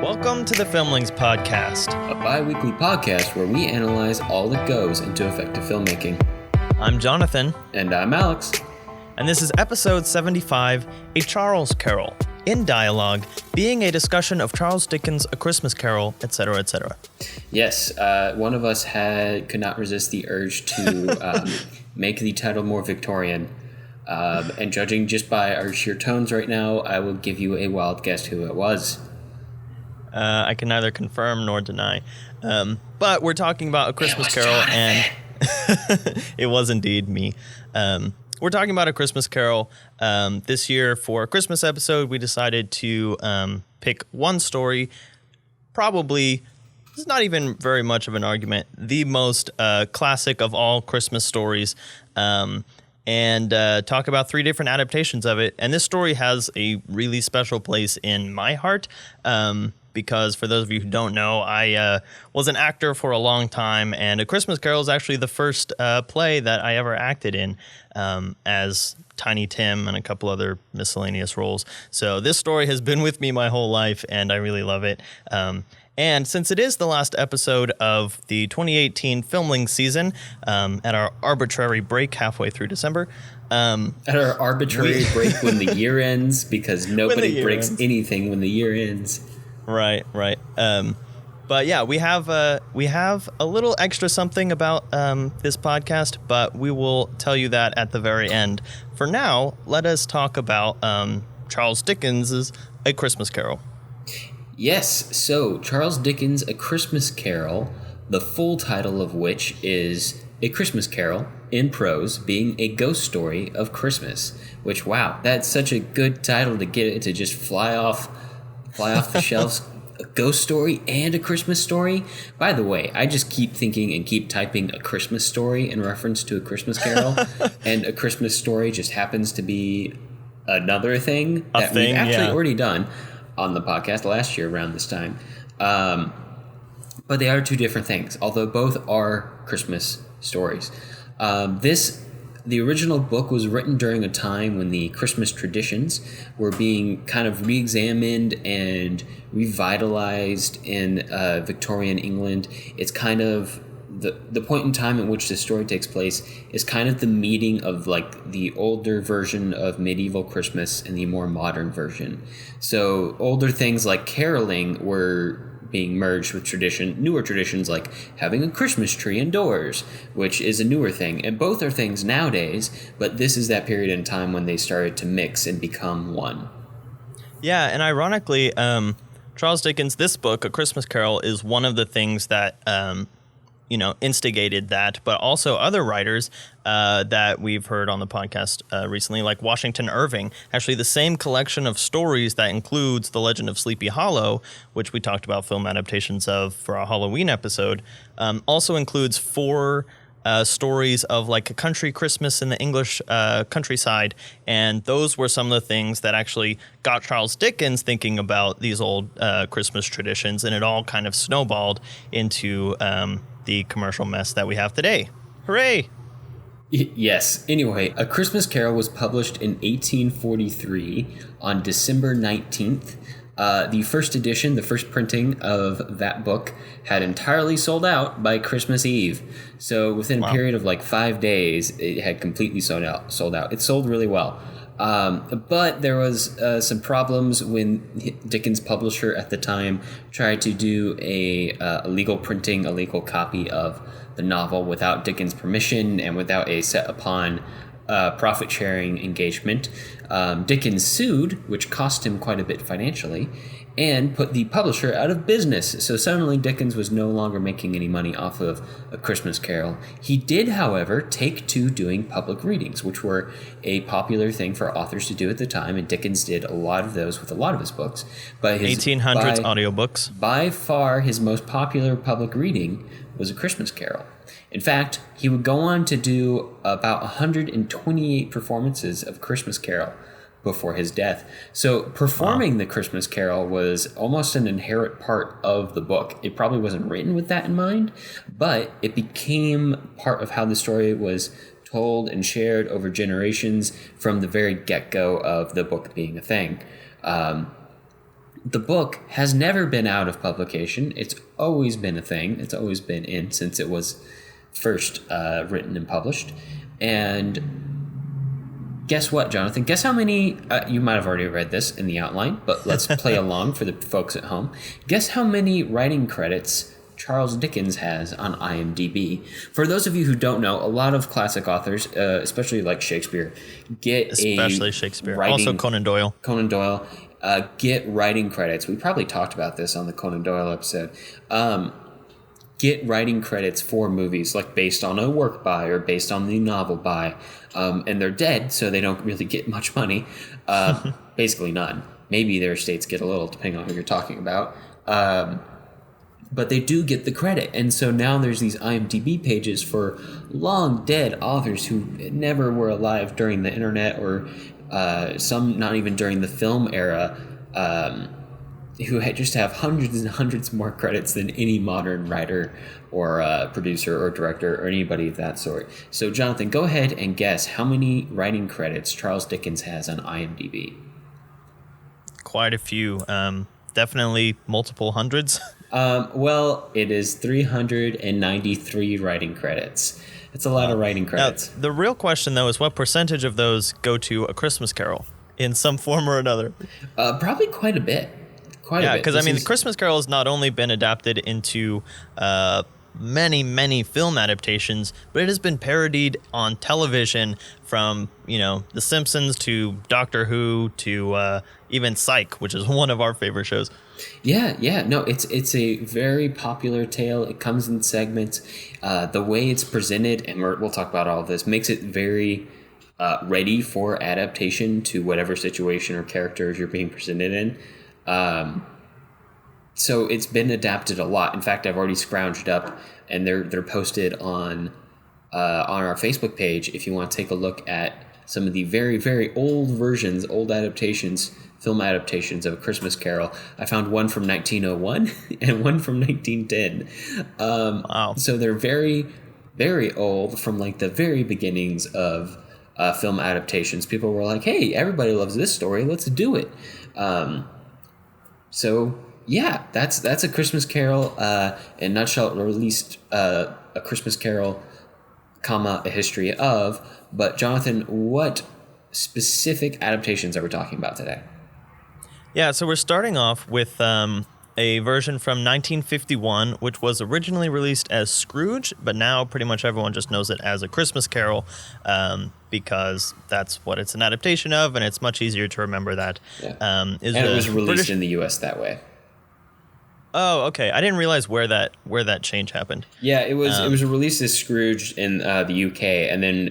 Welcome to the Filmlings Podcast, a bi-weekly podcast where we analyze all that goes into effective filmmaking. I'm Jonathan. And I'm Alex. And this is episode 75, A Charles Carol, in dialogue, being a discussion of Charles Dickens' A Christmas Carol, etc., etc. Yes, one of us could not resist the urge to make the title more Victorian. And judging just by our sheer tones right now, I will give you a wild guess who it was. I can neither confirm nor deny. But we're talking about A Christmas Carol, and it was indeed me. We're talking about A Christmas Carol. This year, for a Christmas episode, we decided to pick one story. Probably, it's not even very much of an argument, the most classic of all Christmas stories. And talk about three different adaptations of it. And this story has a really special place in my heart. Because for those of you who don't know, I was an actor for a long time, and A Christmas Carol is actually the first play that I ever acted in as Tiny Tim and a couple other miscellaneous roles. So this story has been with me my whole life, and I really love it. And since it is the last episode of the 2018 Filmlings season, at our arbitrary break halfway through December, at our arbitrary break when the year ends, because nobody breaks anything when the year ends. Right. But yeah, we have a little extra something about this podcast, but we will tell you that at the very end. For now, let us talk about Charles Dickens' A Christmas Carol. Yes, so Charles Dickens' A Christmas Carol, the full title of which is A Christmas Carol in prose, being a ghost story of Christmas. Which, wow, that's such a good title to get it to just fly off the shelves. A ghost story and a Christmas story. By the way, I just keep thinking and keep typing A Christmas Story in reference to A Christmas Carol, and A Christmas Story just happens to be another thing that we've actually already done on the podcast last year around this time. But they are two different things, although both are Christmas stories. The original book was written during a time when the Christmas traditions were being kind of re-examined and revitalized in Victorian England. It's kind of the point in time in which the story takes place is kind of the meeting of like the older version of medieval Christmas and the more modern version. So older things like caroling were being merged with newer traditions like having a Christmas tree indoors, which is a newer thing. And both are things nowadays, but this is that period in time when they started to mix and become one. Yeah, and ironically, Charles Dickens' this book, A Christmas Carol, is one of the things that instigated that, but also other writers that we've heard on the podcast recently, like Washington Irving. Actually, the same collection of stories that includes The Legend of Sleepy Hollow, which we talked about film adaptations of for our Halloween episode, also includes four stories of like a country Christmas in the English countryside. And those were some of the things that actually got Charles Dickens thinking about these old Christmas traditions, and it all kind of snowballed into the commercial mess that we have today. Hooray! Yes. Anyway, A Christmas Carol was published in 1843 on December 19th. The first edition, the first printing of that book, had entirely sold out by Christmas Eve. So within a period of like 5 days, it had completely sold out. It sold really well. But there was some problems when Dickens' publisher at the time tried to do a legal copy of the novel without Dickens' permission and without a set upon profit-sharing engagement. Dickens sued, which cost him quite a bit financially, and put the publisher out of business. So suddenly Dickens was no longer making any money off of A Christmas Carol. He did, however, take to doing public readings, which were a popular thing for authors to do at the time, and Dickens did a lot of those with a lot of his books. But 1800s audiobooks. By far, his most popular public reading was A Christmas Carol. In fact, he would go on to do about 128 performances of Christmas Carol before his death. So performing the Christmas Carol was almost an inherent part of the book. It probably wasn't written with that in mind, but it became part of how the story was told and shared over generations from the very get-go of the book being a thing. the book has never been out of publication. It's always been a thing. It's always been in since it was first written and published. And guess what, Jonathan? Guess how many, you might have already read this in the outline, but let's play along for the folks at home. Guess how many writing credits Charles Dickens has on IMDb. For those of you who don't know, a lot of classic authors, especially like Shakespeare, especially Shakespeare, also Conan Doyle, get writing credits. We probably talked about this on the Conan Doyle episode. Get writing credits for movies, like based on a work by or based on the novel by, and they're dead, so they don't really get much money. Basically none. Maybe their estates get a little, depending on who you're talking about. But they do get the credit. And so now there's these IMDb pages for long dead authors who never were alive during the internet, or some not even during the film era, who just have hundreds and hundreds more credits than any modern writer or producer or director or anybody of that sort. So Jonathan, go ahead and guess how many writing credits Charles Dickens has on IMDb. Quite a few. Definitely multiple hundreds. Well, it is 393 writing credits. It's a lot of writing credits. Now, the real question, though, is what percentage of those go to A Christmas Carol in some form or another? Probably quite a bit. Yeah, because I mean, The Christmas Carol has not only been adapted into many, many film adaptations, but it has been parodied on television from, The Simpsons to Doctor Who to even Psych, which is one of our favorite shows. Yeah. No, it's a very popular tale. It comes in segments. The way it's presented, and we'll talk about all of this, makes it very ready for adaptation to whatever situation or characters you're being presented in. So it's been adapted a lot. In fact, I've already scrounged up, and they're posted on our Facebook page if you want to take a look at some of the very, very old versions, old adaptations, film adaptations of A Christmas Carol. I found one from 1901 and one from 1910. Wow. So they're very, very old, from like the very beginnings of film adaptations. People were like, hey, everybody loves this story. Let's do it. So yeah, that's A Christmas Carol in a nutshell, released A Christmas Carol, A History of. But Jonathan, what specific adaptations are we talking about today? Yeah, so we're starting off with a version from 1951, which was originally released as Scrooged, but now pretty much everyone just knows it as A Christmas Carol because that's what it's an adaptation of, and it's much easier to remember that. Yeah. And it was released in the U.S. that way. Oh, okay. I didn't realize where that change happened. Yeah, it was released as Scrooged in the UK, and then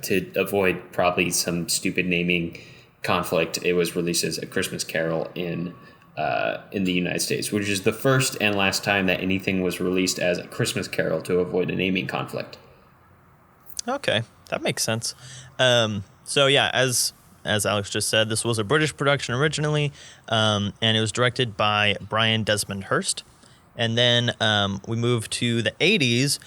to avoid probably some stupid naming conflict, it was released as A Christmas Carol in the United States, which is the first and last time that anything was released as A Christmas Carol to avoid a naming conflict. Okay, that makes sense. So yeah, as Alex just said, this was a British production originally, and it was directed by Brian Desmond Hurst. And then we moved to the 80s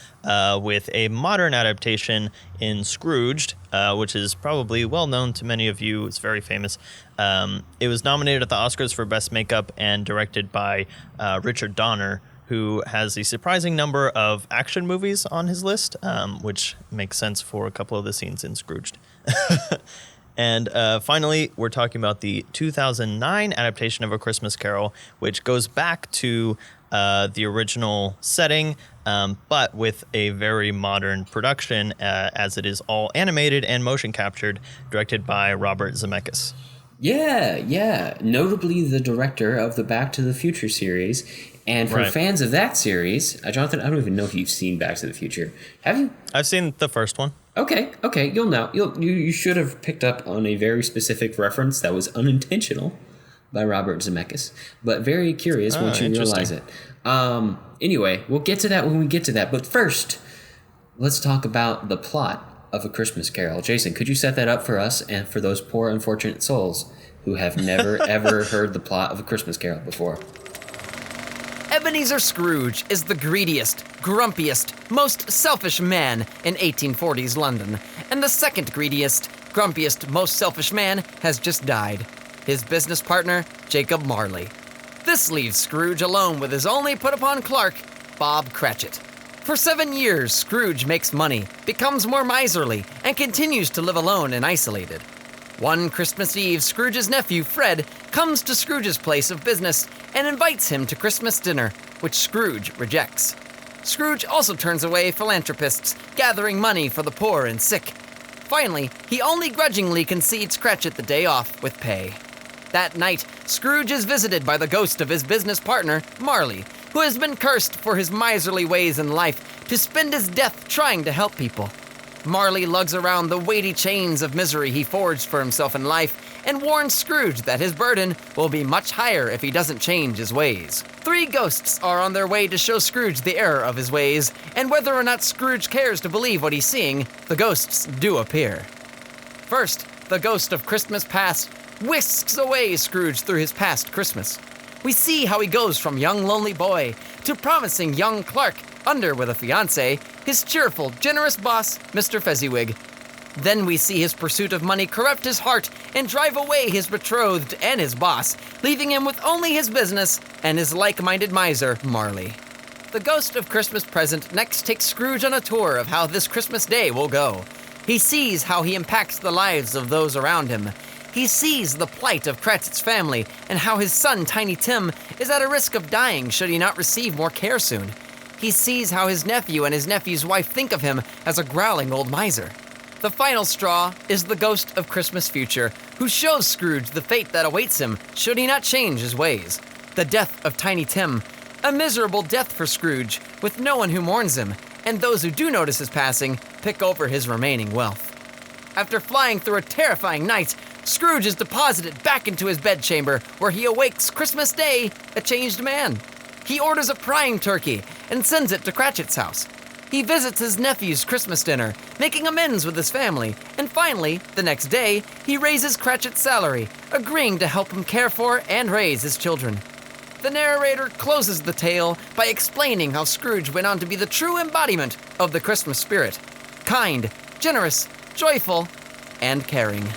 with a modern adaptation in Scrooged, which is probably well known to many of you. It's very famous. It was nominated at the Oscars for Best Makeup and directed by Richard Donner, who has a surprising number of action movies on his list, which makes sense for a couple of the scenes in Scrooged. And finally, we're talking about the 2009 adaptation of A Christmas Carol, which goes back to the original setting, but with a very modern production, as it is all animated and motion captured, directed by Robert Zemeckis. Yeah. Notably the director of the Back to the Future series. And for fans of that series, Jonathan, I don't even know if you've seen Back to the Future. Have you? I've seen the first one. Okay. You'll know. You should have picked up on a very specific reference that was unintentional by Robert Zemeckis, but very curious once you realize it. Anyway, we'll get to that when we get to that. But first, let's talk about the plot of A Christmas Carol. Jason, could you set that up for us and for those poor unfortunate souls who have never, ever heard the plot of A Christmas Carol before? Ebenezer Scrooge is the greediest, grumpiest, most selfish man in 1840s London, and the second greediest, grumpiest, most selfish man has just died. His business partner, Jacob Marley. This leaves Scrooge alone with his only put-upon clerk, Bob Cratchit. For 7 years, Scrooge makes money, becomes more miserly, and continues to live alone and isolated. One Christmas Eve, Scrooge's nephew, Fred, comes to Scrooge's place of business and invites him to Christmas dinner, which Scrooge rejects. Scrooge also turns away philanthropists, gathering money for the poor and sick. Finally, he only grudgingly concedes Cratchit the day off with pay. That night, Scrooge is visited by the ghost of his business partner, Marley, who has been cursed for his miserly ways in life to spend his death trying to help people. Marley lugs around the weighty chains of misery he forged for himself in life and warns Scrooge that his burden will be much higher if he doesn't change his ways. 3 ghosts are on their way to show Scrooge the error of his ways, and whether or not Scrooge cares to believe what he's seeing, the ghosts do appear. First, the ghost of Christmas past whisks away Scrooge through his past Christmas. We see how he goes from young lonely boy to promising young clerk under with a fiancée, his cheerful, generous boss, Mr. Fezziwig. Then we see his pursuit of money corrupt his heart and drive away his betrothed and his boss, leaving him with only his business and his like-minded miser, Marley. The ghost of Christmas Present next takes Scrooge on a tour of how this Christmas day will go. He sees how he impacts the lives of those around him. He sees the plight of Cratchit's family and how his son, Tiny Tim, is at a risk of dying should he not receive more care soon. He sees how his nephew and his nephew's wife think of him as a growling old miser. The final straw is the ghost of Christmas Future, who shows Scrooge the fate that awaits him should he not change his ways. The death of Tiny Tim, a miserable death for Scrooge, with no one who mourns him, and those who do notice his passing pick over his remaining wealth. After flying through a terrifying night, Scrooge is deposited back into his bedchamber, where he awakes Christmas Day a changed man. He orders a prime turkey and sends it to Cratchit's house. He visits his nephew's Christmas dinner, making amends with his family, and finally, the next day, he raises Cratchit's salary, agreeing to help him care for and raise his children. The narrator closes the tale by explaining how Scrooge went on to be the true embodiment of the Christmas spirit: kind, generous, joyful, and caring.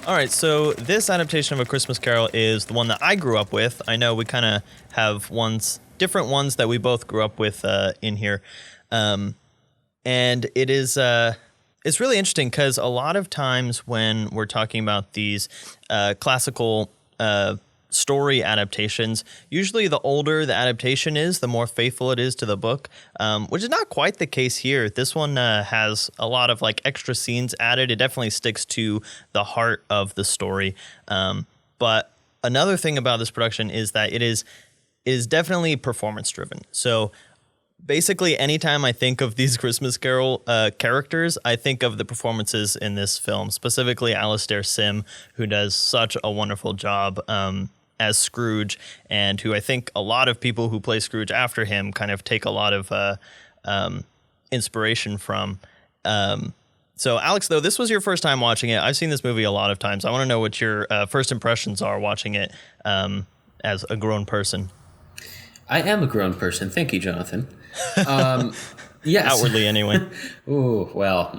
All right, so this adaptation of A Christmas Carol is the one that I grew up with. I know we kind of have different ones that we both grew up with in here. And it is, it's really interesting because a lot of times when we're talking about these classical story adaptations, usually the older the adaptation is, the more faithful it is to the book, which is not quite the case here. This one has a lot of like extra scenes added. It definitely sticks to the heart of the story. But another thing about this production is that it is definitely performance driven. So basically, anytime I think of these Christmas Carol characters, I think of the performances in this film, specifically Alastair Sim, who does such a wonderful job as Scrooge, and who I think a lot of people who play Scrooge after him kind of take a lot of inspiration from. So, Alex, though, this was your first time watching it. I've seen this movie a lot of times. I want to know what your first impressions are watching it as a grown person. I am a grown person. Thank you, Jonathan. Yes. Outwardly, anyway. Ooh, well.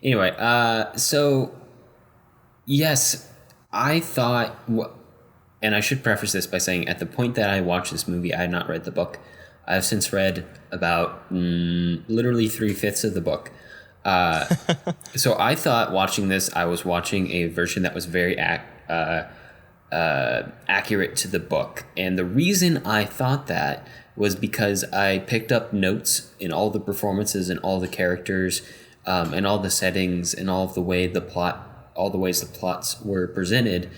Anyway, so, yes, I thought, and I should preface this by saying at the point that I watched this movie, I had not read the book. I've since read about literally 3/5 of the book. So I thought watching this, I was watching a version that was very accurate to the book. And the reason I thought that was because I picked up notes in all the performances and all the characters and all the settings and all of the way all the ways the plots were presented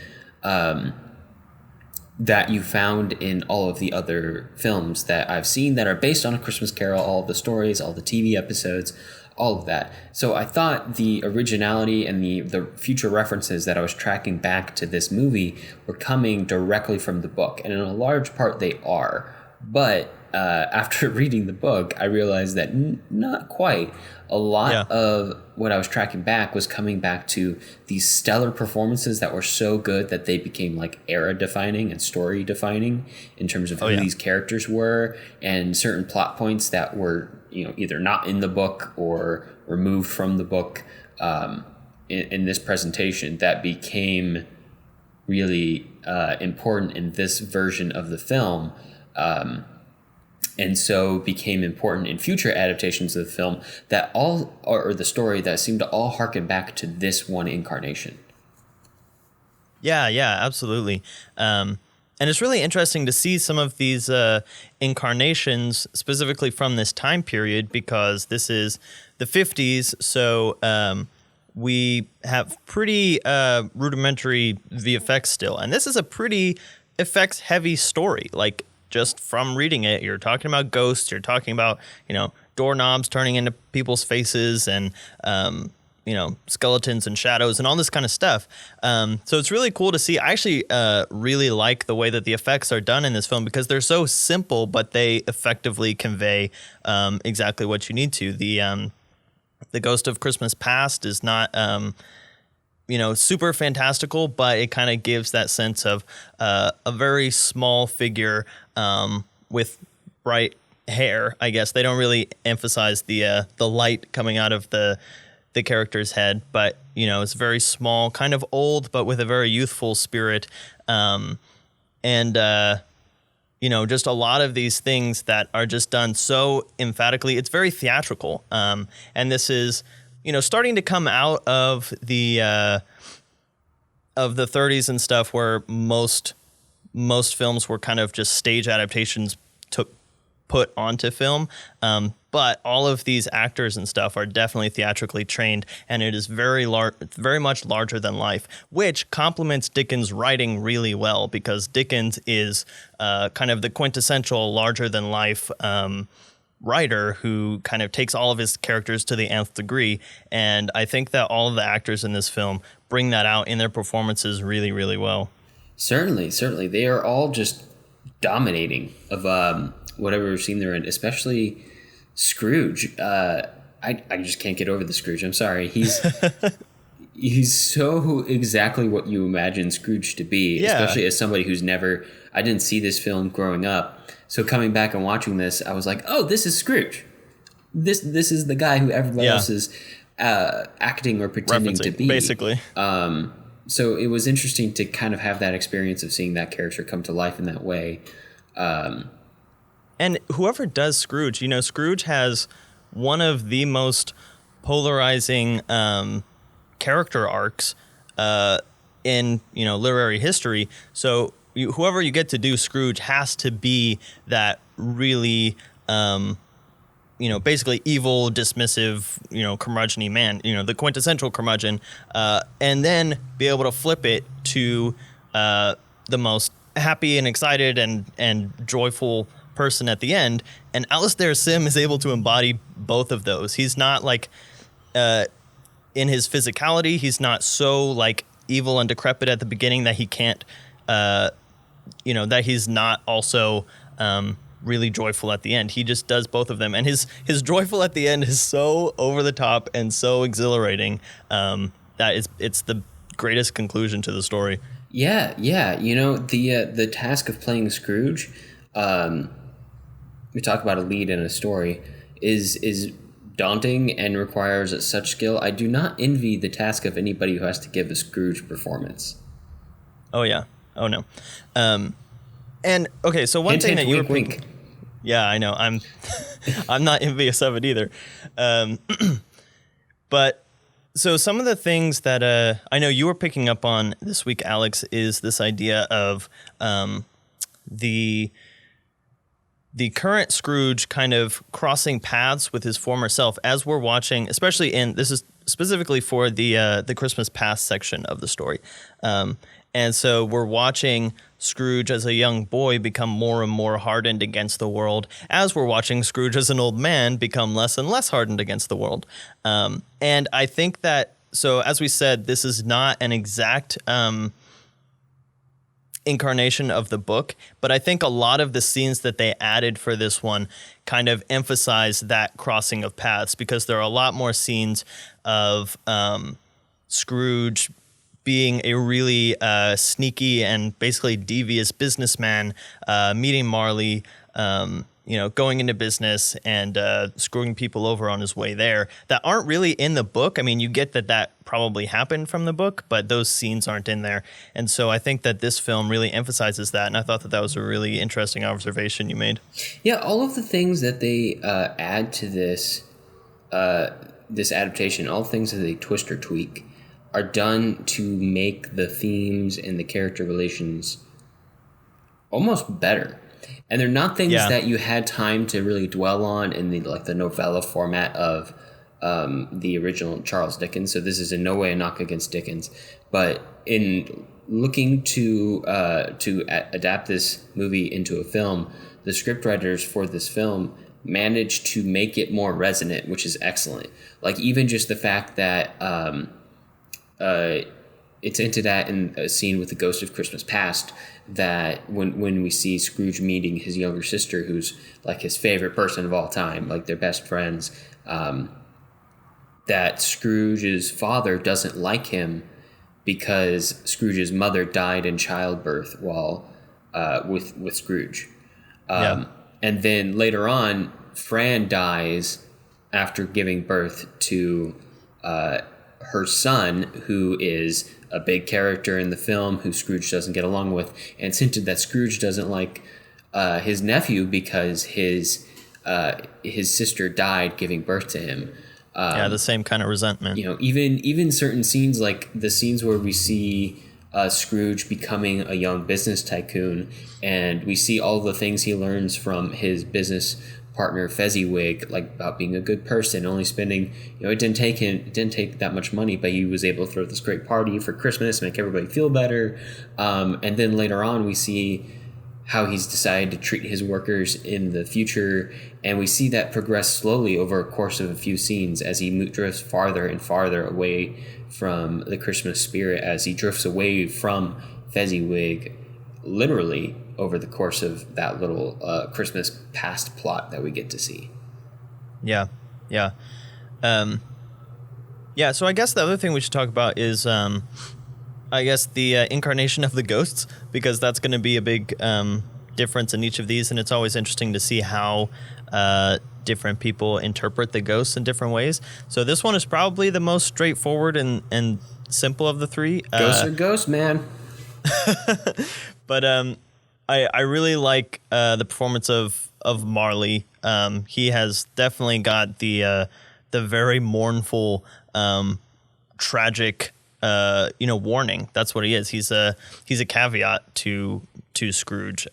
that you found in all of the other films that I've seen that are based on A Christmas Carol, all of the stories, all the TV episodes, all of that. So I thought the originality and the future references that I was tracking back to this movie were coming directly from the book. And in a large part they are. But after reading the book, I realized that not quite. A lot of what I was tracking back was coming back to these stellar performances that were so good that they became like era defining and story defining in terms of who these characters were, and certain plot points that were, either not in the book or removed from the book in this presentation that became really important in this version of the film, and so became important in future adaptations of the film that all, or the story that seemed to all harken back to this one incarnation. Yeah, absolutely. And it's really interesting to see some of these incarnations specifically from this time period, because this is the 50s. So we have pretty rudimentary VFX still. And this is a pretty effects heavy story. Like, just from reading it, you're talking about ghosts, you're talking about, doorknobs turning into people's faces, and skeletons and shadows and all this kind of stuff. So it's really cool to see. I actually really like the way that the effects are done in this film, because they're so simple, but they effectively convey exactly what you need to. The Ghost of Christmas Past is not super fantastical, but it kind of gives that sense of a very small figure with bright hair. I guess they don't really emphasize the light coming out of the character's head, but it's very small, kind of old, but with a very youthful spirit, and just a lot of these things that are just done so emphatically. It's very theatrical, and this is starting to come out of the 30s and stuff, where most films were kind of just stage adaptations put onto film. But all of these actors and stuff are definitely theatrically trained, and it is very much larger than life, which complements Dickens' writing really well, because Dickens is kind of the quintessential larger than life writer who kind of takes all of his characters to the nth degree. And I think that all of the actors in this film bring that out in their performances really, really well. Certainly. They are all just dominating of whatever scene they're in, especially Scrooge. I just can't get over the Scrooge. I'm sorry. He's so exactly what you imagine Scrooge to be, especially as somebody who's I didn't see this film growing up. So coming back and watching this, I was like, oh, this is Scrooge. This is the guy who everybody else is acting or pretending to be. Basically. So it was interesting to kind of have that experience of seeing that character come to life in that way. And whoever does Scrooge, Scrooge has one of the most polarizing character arcs in literary history. So whoever you get to do Scrooge has to be that really basically evil, dismissive, curmudgeon-y man, the quintessential curmudgeon, and then be able to flip it to the most happy and excited and joyful person at the end. And Alastair Sim is able to embody both of those. He's not like in his physicality, he's not so like evil and decrepit at the beginning that he can't that he's not also really joyful at the end. He just does both of them, and his joyful at the end is so over the top and so exhilarating that it's the greatest conclusion to the story. Yeah. The task of playing Scrooge, we talk about a lead in a story, is daunting and requires such skill. I do not envy the task of anybody who has to give a Scrooge performance. Oh yeah. Oh no. And okay, so one thing that you were wink. Yeah, I know. I'm not envious of it either. But so some of the things that I know you were picking up on this week, Alex, is this idea of the current Scrooge kind of crossing paths with his former self as we're watching, especially this is specifically for the Christmas Past section of the story. And so we're watching Scrooge as a young boy become more and more hardened against the world, as we're watching Scrooge as an old man become less and less hardened against the world. And I think that, so as we said, this is not an exact incarnation of the book, but I think a lot of the scenes that they added for this one kind of emphasize that crossing of paths, because there are a lot more scenes of Scrooge being a really sneaky and basically devious businessman, meeting Marley, going into business and screwing people over on his way there that aren't really in the book. I mean, you get that probably happened from the book, but those scenes aren't in there. And so I think that this film really emphasizes that. And I thought that was a really interesting observation you made. Yeah, all of the things that they add to this adaptation, all the things that they twist or tweak, are done to make the themes and the character relations almost better. And they're not things that you had time to really dwell on in the novella format of the original Charles Dickens. So this is in no way a knock against Dickens, but in looking to adapt this movie into a film, the scriptwriters for this film managed to make it more resonant, which is excellent. Like even just the fact that it's hinted at in a scene with the Ghost of Christmas Past, that when we see Scrooge meeting his younger sister, who's like his favorite person of all time, like they're best friends, that Scrooge's father doesn't like him because Scrooge's mother died in childbirth while with Scrooge. And then later on, Fran dies after giving birth to her son, who is a big character in the film, who Scrooge doesn't get along with. And it's hinted that Scrooge doesn't like his nephew because his sister died giving birth to him. The same kind of resentment. Even certain scenes, like the scenes where we see Scrooge becoming a young business tycoon, and we see all the things he learns from his business partner Fezziwig, like about being a good person, only spending, it didn't take that much money, but he was able to throw this great party for Christmas, make everybody feel better. And then later on, we see how he's decided to treat his workers in the future, and we see that progress slowly over a course of a few scenes as he drifts farther and farther away from the Christmas spirit, as he drifts away from Fezziwig, literally over the course of that little Christmas Past plot that we get to see. Yeah. So I guess the other thing we should talk about is, the incarnation of the ghosts, because that's going to be a big difference in each of these, and it's always interesting to see how different people interpret the ghosts in different ways. So this one is probably the most straightforward and simple of the three. Ghosts are ghosts, man. But I really like the performance of Marley. He has definitely got the very mournful, tragic, warning. That's what he is. He's a caveat to Scrooge,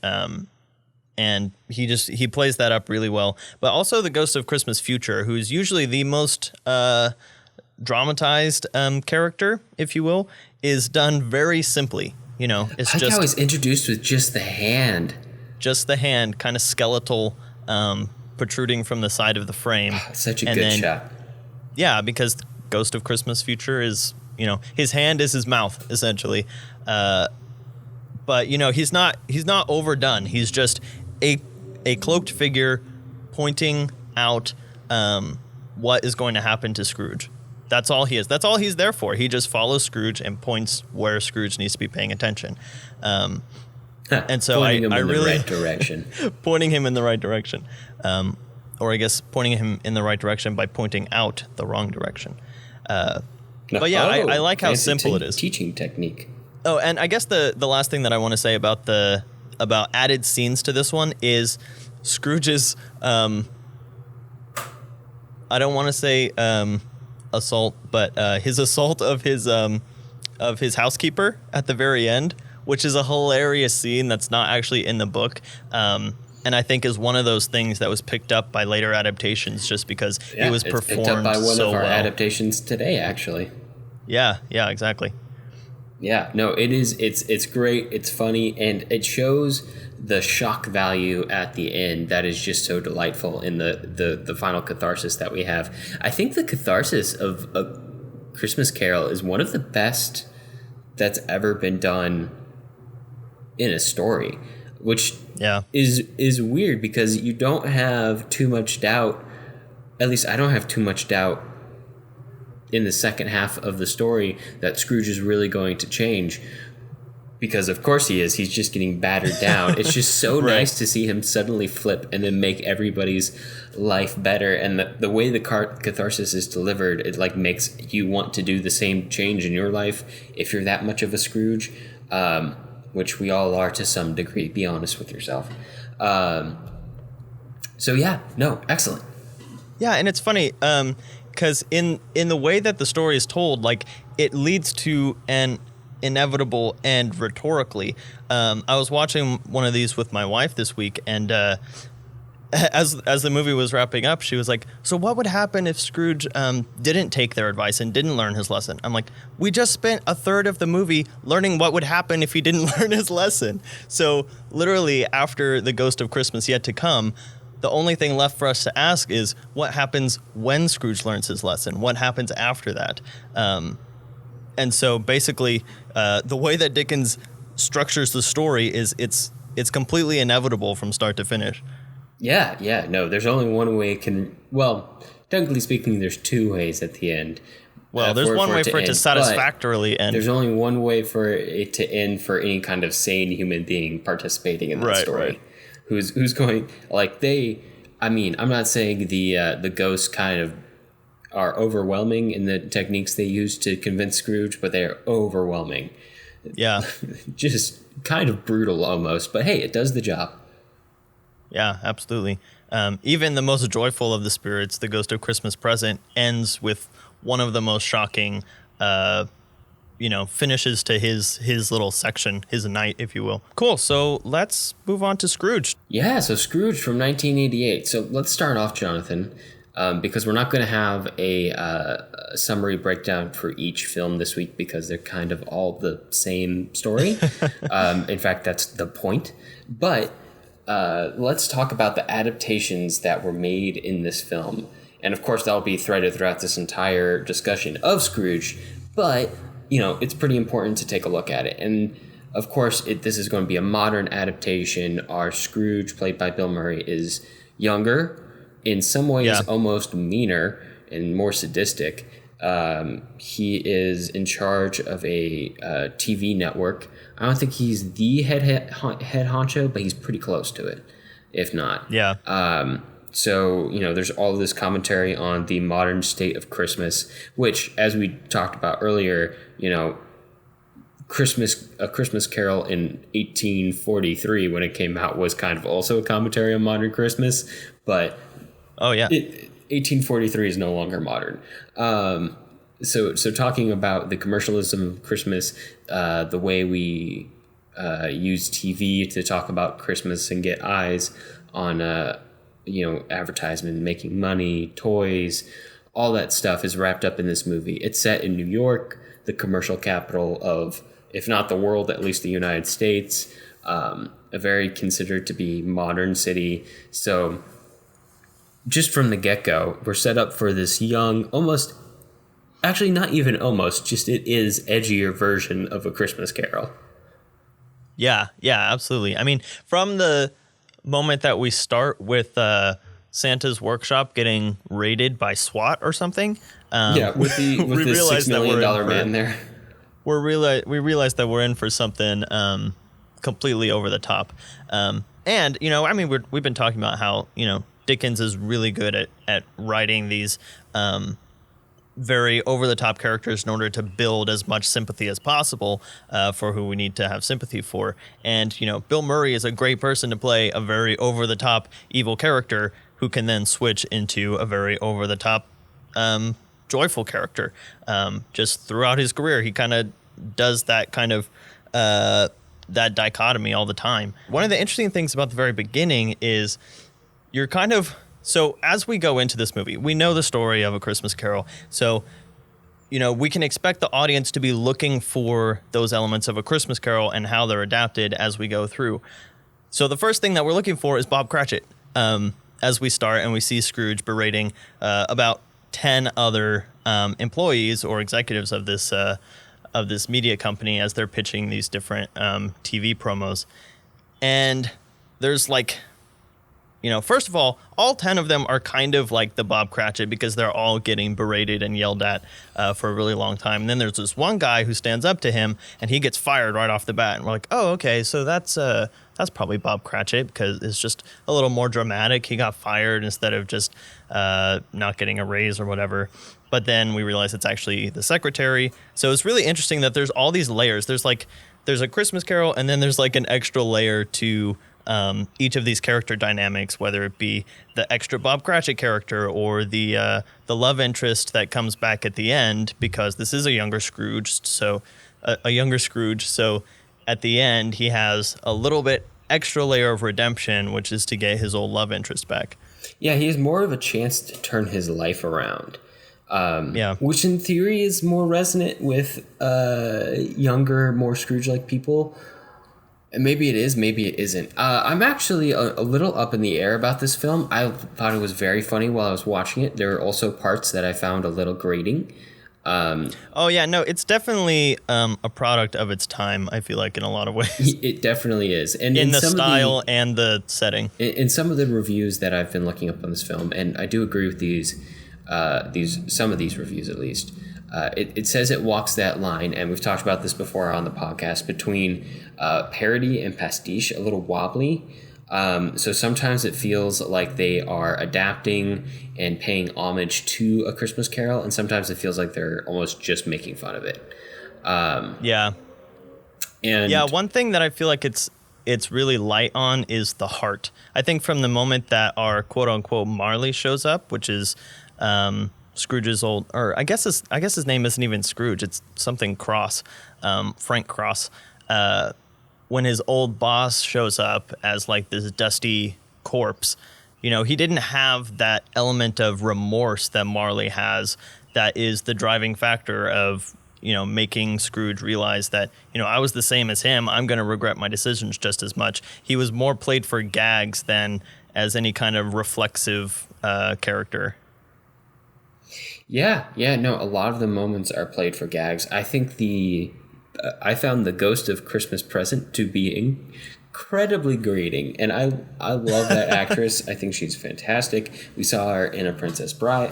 and he plays that up really well. But also the Ghost of Christmas Future, who's usually the most dramatized character, if you will, is done very simply. It's I like how he's introduced with just the hand, kind of skeletal, protruding from the side of the frame. Such a good shot. Yeah, because Ghost of Christmas Future is, his hand is his mouth essentially, but he's not overdone. He's just a cloaked figure pointing out what is going to happen to Scrooge. That's all he is. That's all he's there for. He just follows Scrooge and points where Scrooge needs to be paying attention. And so I really right direction. Pointing him in the right direction, or I guess pointing him in the right direction by pointing out the wrong direction. But yeah, I like how simple it is. Teaching technique. Oh, and I guess the last thing that I want to say about added scenes to this one is Scrooge's. I don't want to say assault, but his assault of his housekeeper at the very end, which is a hilarious scene that's not actually in the book, and I think is one of those things that was picked up by later adaptations just because it was performed so well. Picked up by one of our adaptations today, actually. Yeah, exactly. Yeah, no, it is. It's great. It's funny, and it shows the shock value at the end that is just so delightful in the final catharsis that we have. I think the catharsis of A Christmas Carol is one of the best that's ever been done in a story, which is weird because you don't have too much doubt. At least I don't have too much doubt in the second half of the story that Scrooge is really going to change. Because of course he is. He's just getting battered down. It's just so Right. nice to see him suddenly flip and then make everybody's life better. And the way the catharsis is delivered, it like makes you want to do the same change in your life if you're that much of a Scrooge, which we all are to some degree. Be honest with yourself. So yeah, no, excellent. Yeah, and it's funny because in the way that the story is told, like it leads to an inevitable end rhetorically. I was watching one of these with my wife this week, and as the movie was wrapping up, she was like, "So what would happen if Scrooge didn't take their advice and didn't learn his lesson?" I'm like, "We just spent a third of the movie learning what would happen if he didn't learn his lesson." So literally, after the Ghost of Christmas Yet to Come, the only thing left for us to ask is what happens when Scrooge learns his lesson? What happens after that? And so basically, the way that Dickens structures the story is it's completely inevitable from start to finish. Yeah, no, there's only one way it can, well, technically speaking, there's two ways at the end. Well, there's one way for it to satisfactorily end. There's only one way for it to end for any kind of sane human being participating in that story. Right. Who's going, like I'm not saying the ghosts kind of are overwhelming in the techniques they use to convince Scrooge, but they're overwhelming. Yeah. Just kind of brutal almost, but hey, it does the job. Yeah, absolutely. Even the most joyful of the spirits, the Ghost of Christmas Present, ends with one of the most shocking, finishes to his little section, his night, if you will. Cool. So let's move on to Scrooge. Yeah, so Scrooge from 1988. So let's start off, Jonathan, because we're not going to have a summary breakdown for each film this week because they're kind of all the same story. In fact, that's the point. But let's talk about the adaptations that were made in this film. And of course, that'll be threaded throughout this entire discussion of Scrooge. But, it's pretty important to take a look at it. And of course, this is going to be a modern adaptation. Our Scrooge, played by Bill Murray, is younger, in some ways almost meaner and more sadistic. He is in charge of a TV network. I don't think he's the head honcho, but he's pretty close to it, if not. Yeah. So, there's all of this commentary on the modern state of Christmas, which, as we talked about earlier, A Christmas Carol in 1843, when it came out, was kind of also a commentary on modern Christmas, but 1843 is no longer modern. So talking about the commercialism of Christmas, the way we use TV to talk about Christmas and get eyes on advertisement, making money, toys, all that stuff is wrapped up in this movie. It's set in New York, the commercial capital of, if not the world, at least the United States. A very considered to be modern city. So just from the get-go, we're set up for this young, actually not even almost, just it is edgier version of A Christmas Carol. Yeah, absolutely. I mean, from the moment that we start with Santa's workshop getting raided by SWAT or something. With the $6 million man there. We realize that we're in for something completely over the top. We've been talking about how, Dickens is really good at writing these very over-the-top characters in order to build as much sympathy as possible for who we need to have sympathy for. And, Bill Murray is a great person to play a very over-the-top evil character who can then switch into a very over-the-top joyful character. Just throughout his career, he kind of does that kind of that dichotomy all the time. One of the interesting things about the very beginning is you're kind of... So as we go into this movie, we know the story of A Christmas Carol. So, we can expect the audience to be looking for those elements of A Christmas Carol and how they're adapted as we go through. So the first thing that we're looking for is Bob Cratchit. As we start and we see Scrooge berating about 10 other employees or executives of this media company as they're pitching these different TV promos. And there's first of all 10 of them are kind of like the Bob Cratchit because they're all getting berated and yelled at for a really long time. And then there's this one guy who stands up to him and he gets fired right off the bat. And we're like, oh, okay, so that's probably Bob Cratchit because it's just a little more dramatic. He got fired instead of just not getting a raise or whatever. But then we realize it's actually the secretary. So it's really interesting that there's all these layers. There's a Christmas Carol, and then there's like an extra layer to each of these character dynamics, whether it be the extra Bob Cratchit character or the love interest that comes back at the end, because this is a younger Scrooge. So at the end, he has a little bit extra layer of redemption, which is to get his old love interest back. Yeah, he has more of a chance to turn his life around. Which in theory is more resonant with younger, more Scrooge-like people. And maybe it is, maybe it isn't. I'm actually a little up in the air about this film. I thought it was very funny while I was watching it. There are also parts that I found a little grating. It's definitely a product of its time, I feel like, in a lot of ways. It definitely is. And in the style and the setting. In some of the reviews that I've been looking up on this film, and I do agree with some of these reviews at least, it says it walks that line, and we've talked about this before on the podcast, between parody and pastiche, a little wobbly. So sometimes it feels like they are adapting and paying homage to A Christmas Carol, and sometimes it feels like they're almost just making fun of it. One thing that I feel like it's really light on is the heart. I think from the moment that our quote unquote Marley shows up, which is Scrooge's old, or I guess his name isn't even Scrooge, it's something Cross, Frank Cross. When his old boss shows up as like this dusty corpse, he didn't have that element of remorse that Marley has. That is the driving factor of, making Scrooge realize that, I was the same as him. I'm going to regret my decisions just as much. He was more played for gags than as any kind of reflexive character. Yeah, no, a lot of the moments are played for gags. I think I found the Ghost of Christmas Present to be incredibly grating, and I love that actress. I think she's fantastic. We saw her in The Princess Bride.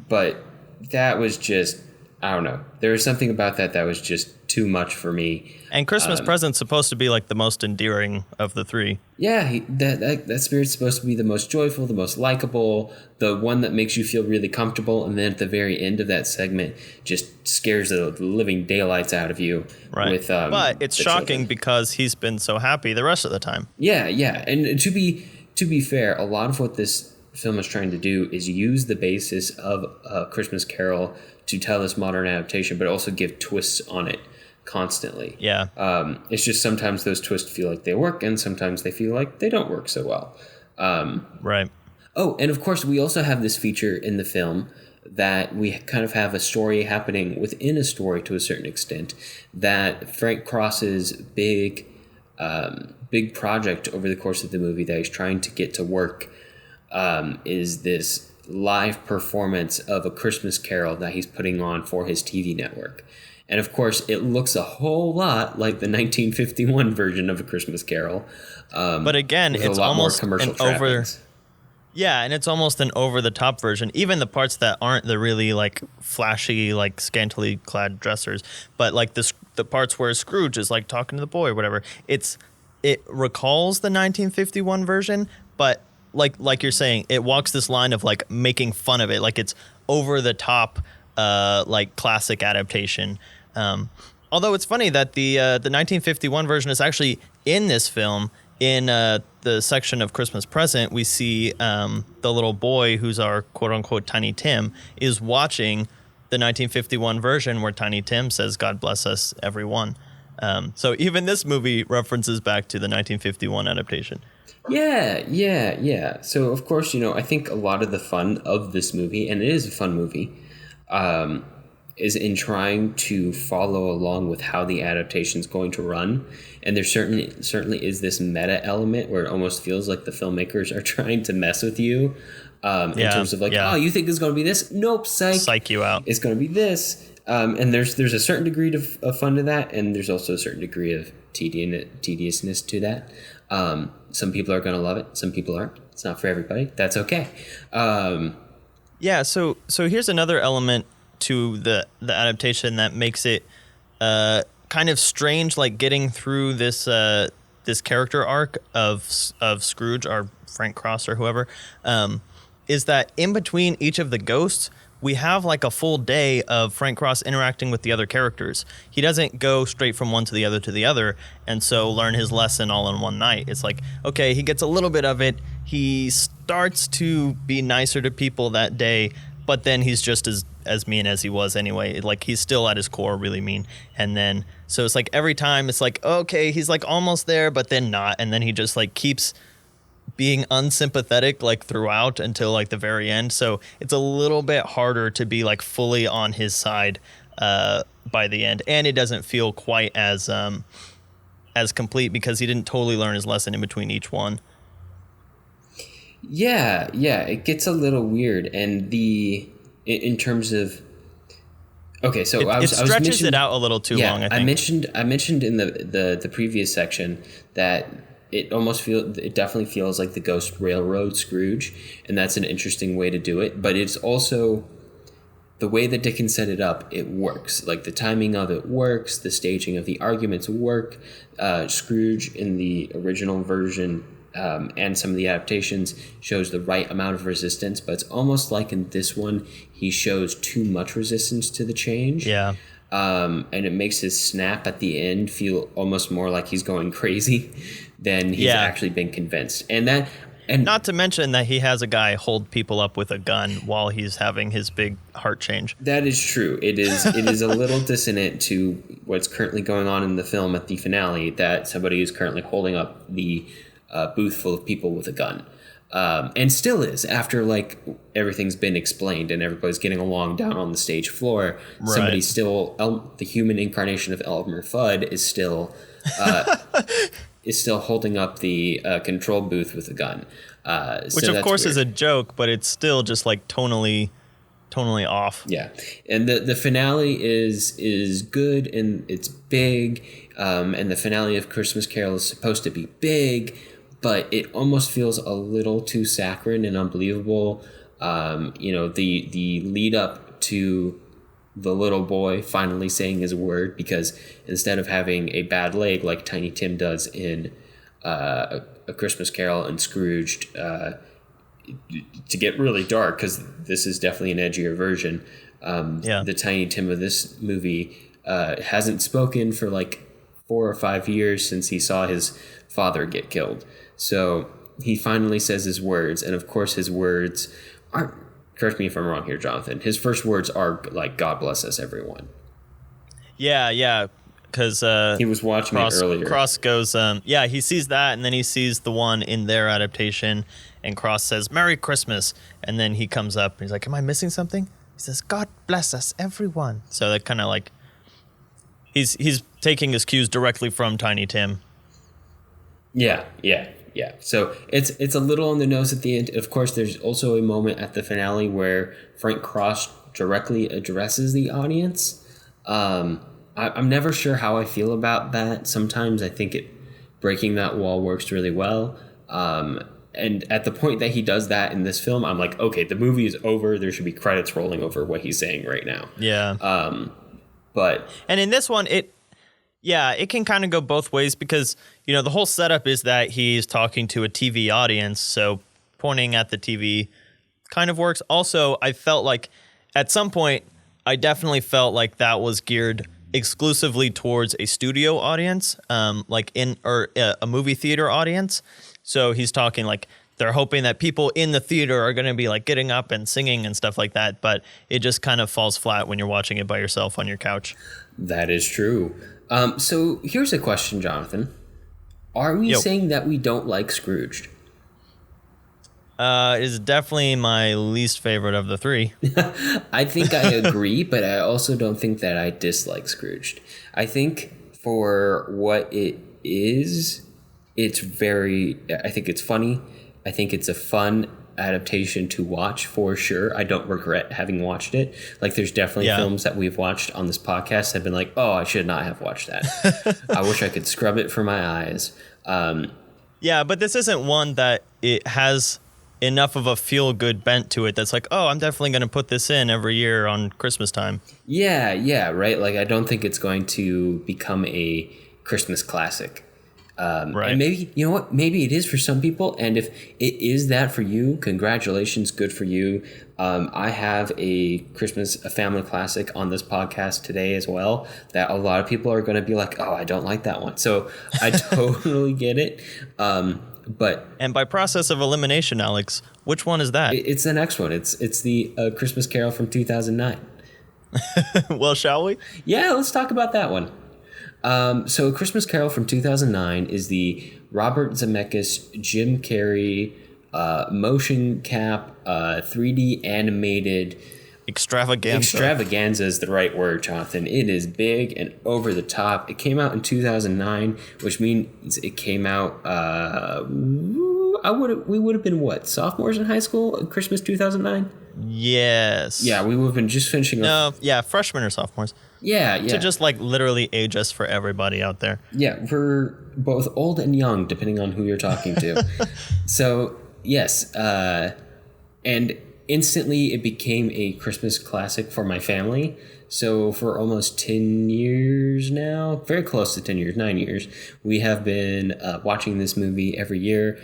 But that was just, I don't know. There was something about that was just too much for me. And Christmas Present's supposed to be like the most endearing of the three. Yeah, that spirit's supposed to be the most joyful, the most likable, the one that makes you feel really comfortable, and then at the very end of that segment just scares the living daylights out of you. Right. But it's shocking children, because he's been so happy the rest of the time. Yeah, and to be fair, a lot of what this film is trying to do is use the basis of A Christmas Carol to tell this modern adaptation, but also give twists on it constantly. Yeah. It's just sometimes those twists feel like they work, and sometimes they feel like they don't work so well. Right. Oh, and of course, we also have this feature in the film that we kind of have a story happening within a story to a certain extent, that Frank Cross's big project over the course of the movie that he's trying to get to work is this live performance of A Christmas Carol that he's putting on for his TV network. And of course, it looks a whole lot like the 1951 version of A Christmas Carol. But again, it's almost an it's almost an over-the-top version. Even the parts that aren't the really like flashy, like scantily clad dressers, but like the parts where Scrooge is like talking to the boy or whatever. It recalls the 1951 version, but like you're saying, it walks this line of like making fun of it, like it's over the top, like classic adaptation. Although it's funny that the 1951 version is actually in this film. In the section of Christmas Present, we see the little boy who's our quote-unquote Tiny Tim is watching the 1951 version where Tiny Tim says, "God bless us, everyone." So even this movie references back to the 1951 adaptation. Yeah. So, of course, I think a lot of the fun of this movie, and it is a fun movie, is in trying to follow along with how the adaptation is going to run. And there certainly is this meta element where it almost feels like the filmmakers are trying to mess with you in terms of oh, you think it's going to be this? Nope, psych. Psych you out. It's going to be this. And there's a certain degree of fun to that, and there's also a certain degree of tediousness to that. Some people are going to love it. Some people aren't. It's not for everybody. That's okay. Yeah. So here's another element to the adaptation that makes it kind of strange, like getting through this this character arc of Scrooge or Frank Cross or whoever, is that in between each of the ghosts, we have like a full day of Frank Cross interacting with the other characters. He doesn't go straight from one to the other, and so learn his lesson all in one night. It's like, okay, he gets a little bit of it. He starts to be nicer to people that day, but then he's just as mean as he was anyway. Like, he's still at his core really mean. And then, so it's like every time it's like, okay, he's like almost there, but then not. And then he just like keeps being unsympathetic like throughout until like the very end. So it's a little bit harder to be like fully on his side by the end. And it doesn't feel quite as complete because he didn't totally learn his lesson in between each one. Yeah, it gets a little weird, and in terms of okay, so it stretches it out a little too long. I think I mentioned in the previous section that it definitely feels like the Ghost Railroad Scrooge, and that's an interesting way to do it. But it's also the way that Dickens set it up. It works. Like the timing of it works, the staging of the arguments work. Scrooge in the original version. And some of the adaptations shows the right amount of resistance, but it's almost like in this one he shows too much resistance to the change. Yeah. And it makes his snap at the end feel almost more like he's going crazy than he's actually been convinced. And not to mention that he has a guy hold people up with a gun while he's having his big heart change. That is true. It is a little dissonant to what's currently going on in the film at the finale, that somebody is currently holding up the booth full of people with a gun, and still is after like everything's been explained and everybody's getting along down on the stage floor. Right. Somebody still, the human incarnation of Elmer Fudd is still holding up the control booth with a gun, which of course weird. Is a joke, but it's still just like tonally off. Yeah, and the finale is good and it's big, and the finale of Christmas Carol is supposed to be big. But it almost feels a little too saccharine and unbelievable. The lead up to the little boy finally saying his word, because instead of having a bad leg like Tiny Tim does in A Christmas Carol and Scrooged, to get really dark, because this is definitely an edgier version, the Tiny Tim of this movie hasn't spoken for like 4 or 5 years since he saw his father get killed. So he finally says his words, and of course his words aren't, correct me if I'm wrong here, Jonathan, his first words are like, "God bless us, everyone." Yeah, because he was watching it earlier. Cross goes, he sees that, and then he sees the one in their adaptation, and Cross says, "Merry Christmas," and then he comes up, and he's like, "Am I missing something?" He says, "God bless us, everyone." So that kind of like, he's taking his cues directly from Tiny Tim. Yeah. So it's a little on the nose at the end. Of course, there's also a moment at the finale where Frank Cross directly addresses the audience. I'm never sure how I feel about that. Sometimes I think breaking that wall works really well. And at the point that he does that in this film, I'm like, okay, the movie is over. There should be credits rolling over what he's saying right now. Yeah. And in this one, it can kind of go both ways, because, the whole setup is that he's talking to a TV audience. So pointing at the TV kind of works. Also, I felt like at some point, I definitely felt like that was geared exclusively towards a studio audience, like a movie theater audience. So he's talking like they're hoping that people in the theater are going to be like getting up and singing and stuff like that. But it just kind of falls flat when you're watching it by yourself on your couch. That is true. So here's a question, Jonathan. Are we saying that we don't like Scrooged? It is definitely my least favorite of the three. I think I agree, but I also don't think that I dislike Scrooged. I think for what it is, I think it's funny. I think it's a fun adaptation to watch for sure. I don't regret having watched it. Like, there's definitely films that we've watched on this podcast that have been like, oh, I should not have watched that. I wish I could scrub it from my eyes. Yeah, but this isn't one that it has enough of a feel-good bent to it that's like, oh, I'm definitely going to put this in every year on Christmas time. Yeah, right? Like, I don't think it's going to become a Christmas classic. Right. And maybe, you know what, maybe it is for some people, and if it is that for you, congratulations, good for you. I have a family classic on this podcast today as well that a lot of people are going to be like, oh, I don't like that one. So I totally get it. And by process of elimination, Alex, which one is that? It's the next one. It's the Christmas Carol from 2009. Well, shall we? Yeah, let's talk about that one. So A Christmas Carol from 2009 is the Robert Zemeckis, Jim Carrey, motion cap, 3D animated extravaganza. Extravaganza is the right word, Jonathan. It is big and over the top. It came out in 2009, which means it came out, we would have been what, sophomores in high school at Christmas 2009? Yes. Yeah, we would have been just finishing up. No, yeah, freshmen or sophomores. Yeah. To just like literally age us for everybody out there. Yeah, we're both old and young, depending on who you're talking to. So, yes. And instantly it became a Christmas classic for my family. So for almost 10 years now, very close to 10 years, 9 years, we have been watching this movie every year.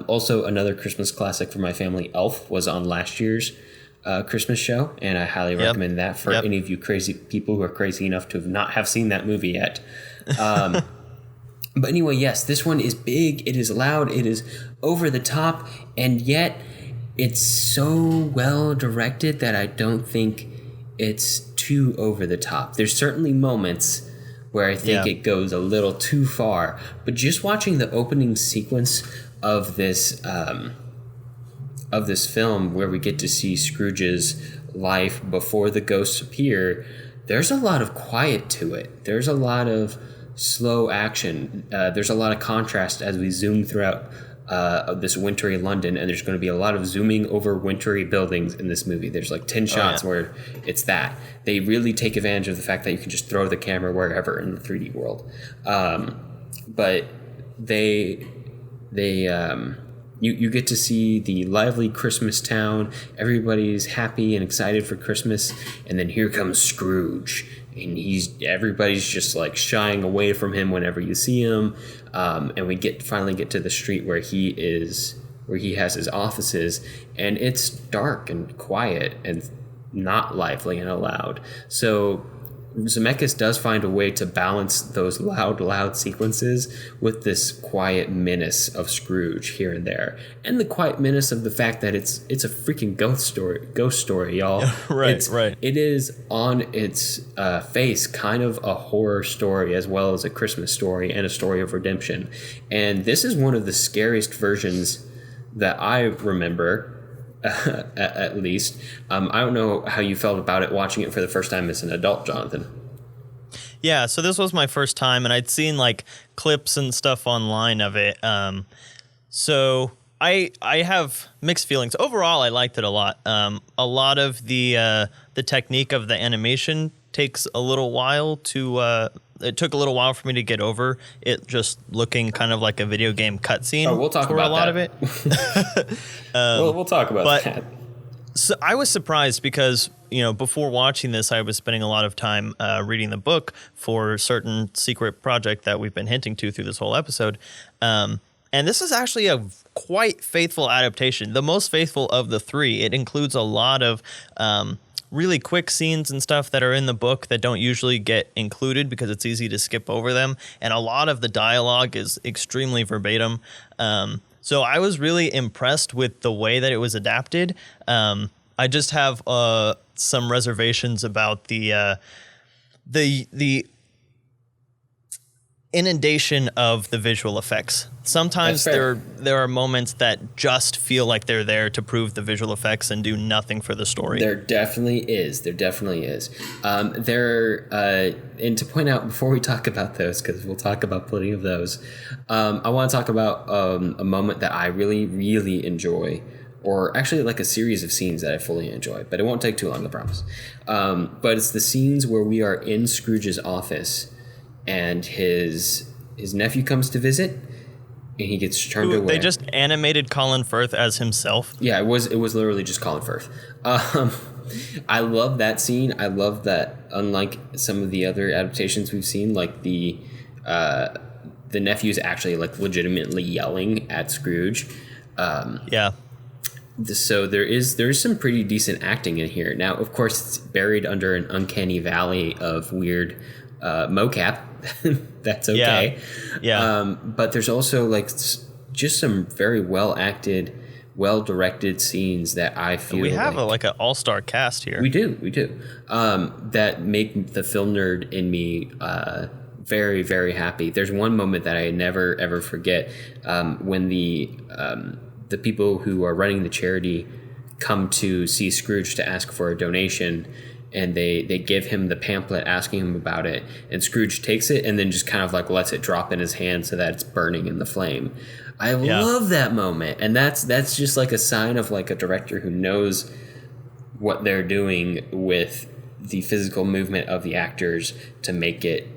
Also, another Christmas classic for my family, Elf, was on last year's Christmas show, and I highly recommend that for any of you crazy people who are crazy enough to not have seen that movie yet. But anyway, yes, this one is big, it is loud, it is over the top, and yet it's so well directed that I don't think it's too over the top. There's certainly moments where I think it goes a little too far, but just watching the opening sequence of this film where we get to see Scrooge's life before the ghosts appear, there's a lot of quiet to it. There's a lot of slow action. There's a lot of contrast as we zoom throughout this wintry London, and there's going to be a lot of zooming over wintry buildings in this movie. There's like 10 shots where it's that. They really take advantage of the fact that you can just throw the camera wherever in the 3D world. But you get to see the lively Christmas town. Everybody's happy and excited for Christmas, and then here comes Scrooge, and everybody's just like shying away from him whenever you see him. And we finally get to the street where he has his offices, and it's dark and quiet and not lively and loud. So Zemeckis does find a way to balance those loud sequences with this quiet menace of Scrooge here and there, and the quiet menace of the fact that it's a freaking ghost story, y'all. Right. It is on its face kind of a horror story as well as a Christmas story and a story of redemption. And this is one of the scariest versions that I remember. At least. I don't know how you felt about it watching it for the first time as an adult, Jonathan. Yeah, so this was my first time, and I'd seen like clips and stuff online of it. So I have mixed feelings. Overall, I liked it a lot. A lot of the technique of the animation takes a little while to. It took a little while for me to get over it just looking kind of like a video game cutscene. Oh, we'll talk about a lot that. of it. We'll talk about that. So I was surprised because, before watching this, I was spending a lot of time reading the book for a certain secret project that we've been hinting to through this whole episode. And this is actually a quite faithful adaptation, the most faithful of the three. It includes a lot of really quick scenes and stuff that are in the book that don't usually get included because it's easy to skip over them. And a lot of the dialogue is extremely verbatim. So I was really impressed with the way that it was adapted. I just have some reservations about the inundation of the visual effects. Sometimes there are moments that just feel like they're there to prove the visual effects and do nothing for the story. There definitely is. And to point out before we talk about those, because we'll talk about plenty of those, I want to talk about a moment that I really, really enjoy or actually like a series of scenes that I fully enjoy, but it won't take too long, I promise. But it's the scenes where we are in Scrooge's office and his nephew comes to visit and he gets turned away. They just animated Colin Firth as himself. Yeah, it was literally just Colin Firth. I love that scene. I love that, unlike some of the other adaptations we've seen, like the nephew's actually like legitimately yelling at Scrooge. Yeah. So there is some pretty decent acting in here. Now, of course, it's buried under an uncanny valley of weird mocap. That's okay. Yeah. But there's also like just some very well acted, well directed scenes that I feel we have like an all-star cast here. We do. That make the film nerd in me very, very happy. There's one moment that I never ever forget when the people who are running the charity come to see Scrooge to ask for a donation, and they give him the pamphlet asking him about it, and Scrooge takes it and then just kind of like lets it drop in his hand so that it's burning in the flame. I love that moment, and that's just like a sign of like a director who knows what they're doing with the physical movement of the actors to make it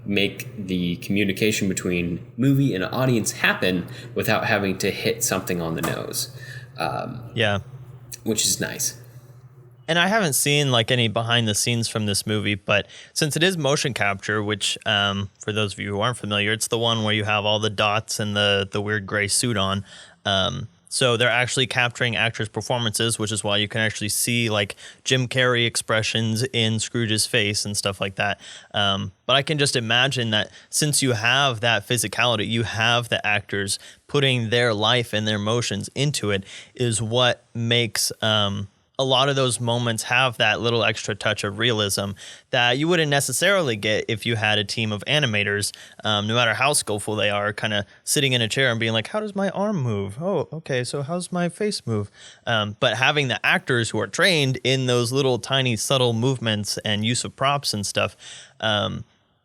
make the communication between movie and audience happen without having to hit something on the nose. Which is nice. And I haven't seen like any behind the scenes from this movie, but since it is motion capture, which for those of you who aren't familiar, it's the one where you have all the dots and the weird gray suit on. So they're actually capturing actors' performances, which is why you can actually see like Jim Carrey expressions in Scrooge's face and stuff like that. But I can just imagine that since you have that physicality, you have the actors putting their life and their emotions into it, is what makes a lot of those moments have that little extra touch of realism that you wouldn't necessarily get if you had a team of animators, no matter how skillful they are, kind of sitting in a chair and being like, how does my arm move? Oh, okay, so how's my face move? But having the actors who are trained in those little tiny subtle movements and use of props and stuff,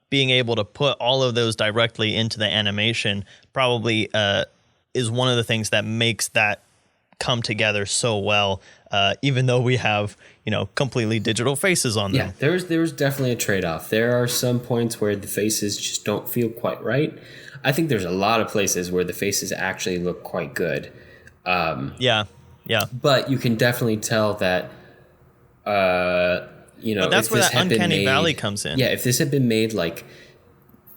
being able to put all of those directly into the animation probably is one of the things that makes that come together so well, even though we have, completely digital faces on them. Yeah, there's definitely a trade-off. There are some points where the faces just don't feel quite right. I think there's a lot of places where the faces actually look quite good. Yeah. But you can definitely tell that, But that's where that uncanny valley comes in. Yeah, if this had been made like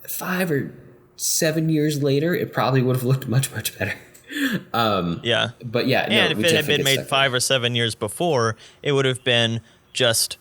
5 or 7 years later, it probably would have looked much, much better. But yeah, and if it had been made 5 or 7 years before, it would have been just,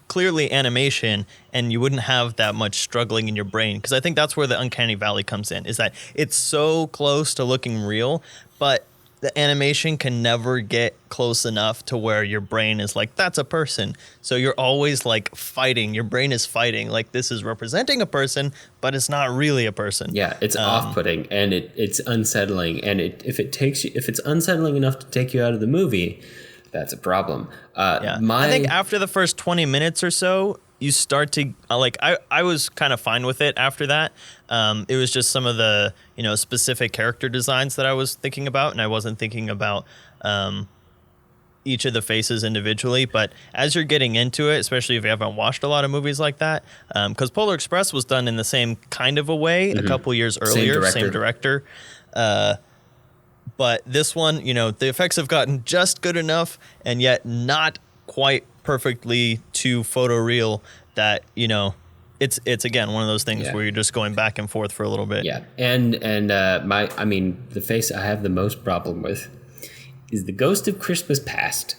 clearly animation, and you wouldn't have that much struggling in your brain. Because I think that's where the uncanny valley comes in, is that it's so close to looking real, but the animation can never get close enough to where your brain is like, that's a person. So you're always like fighting. Your brain is fighting. Like, this is representing a person, but it's not really a person. Yeah, it's off-putting, and it's unsettling. And if it's unsettling enough to take you out of the movie, that's a problem. I think after the first 20 minutes or so, you start to I was kind of fine with it after that. It was just some of the specific character designs that I was thinking about, and I wasn't thinking about each of the faces individually. But as you're getting into it, especially if you haven't watched a lot of movies like that, because Polar Express was done in the same kind of a way a couple years earlier, same director. But this one, the effects have gotten just good enough, and yet not quite perfectly to photoreal that it's again one of those things where you're just going back and forth for a little bit. Yeah, and the face I have the most problem with is the Ghost of Christmas Past.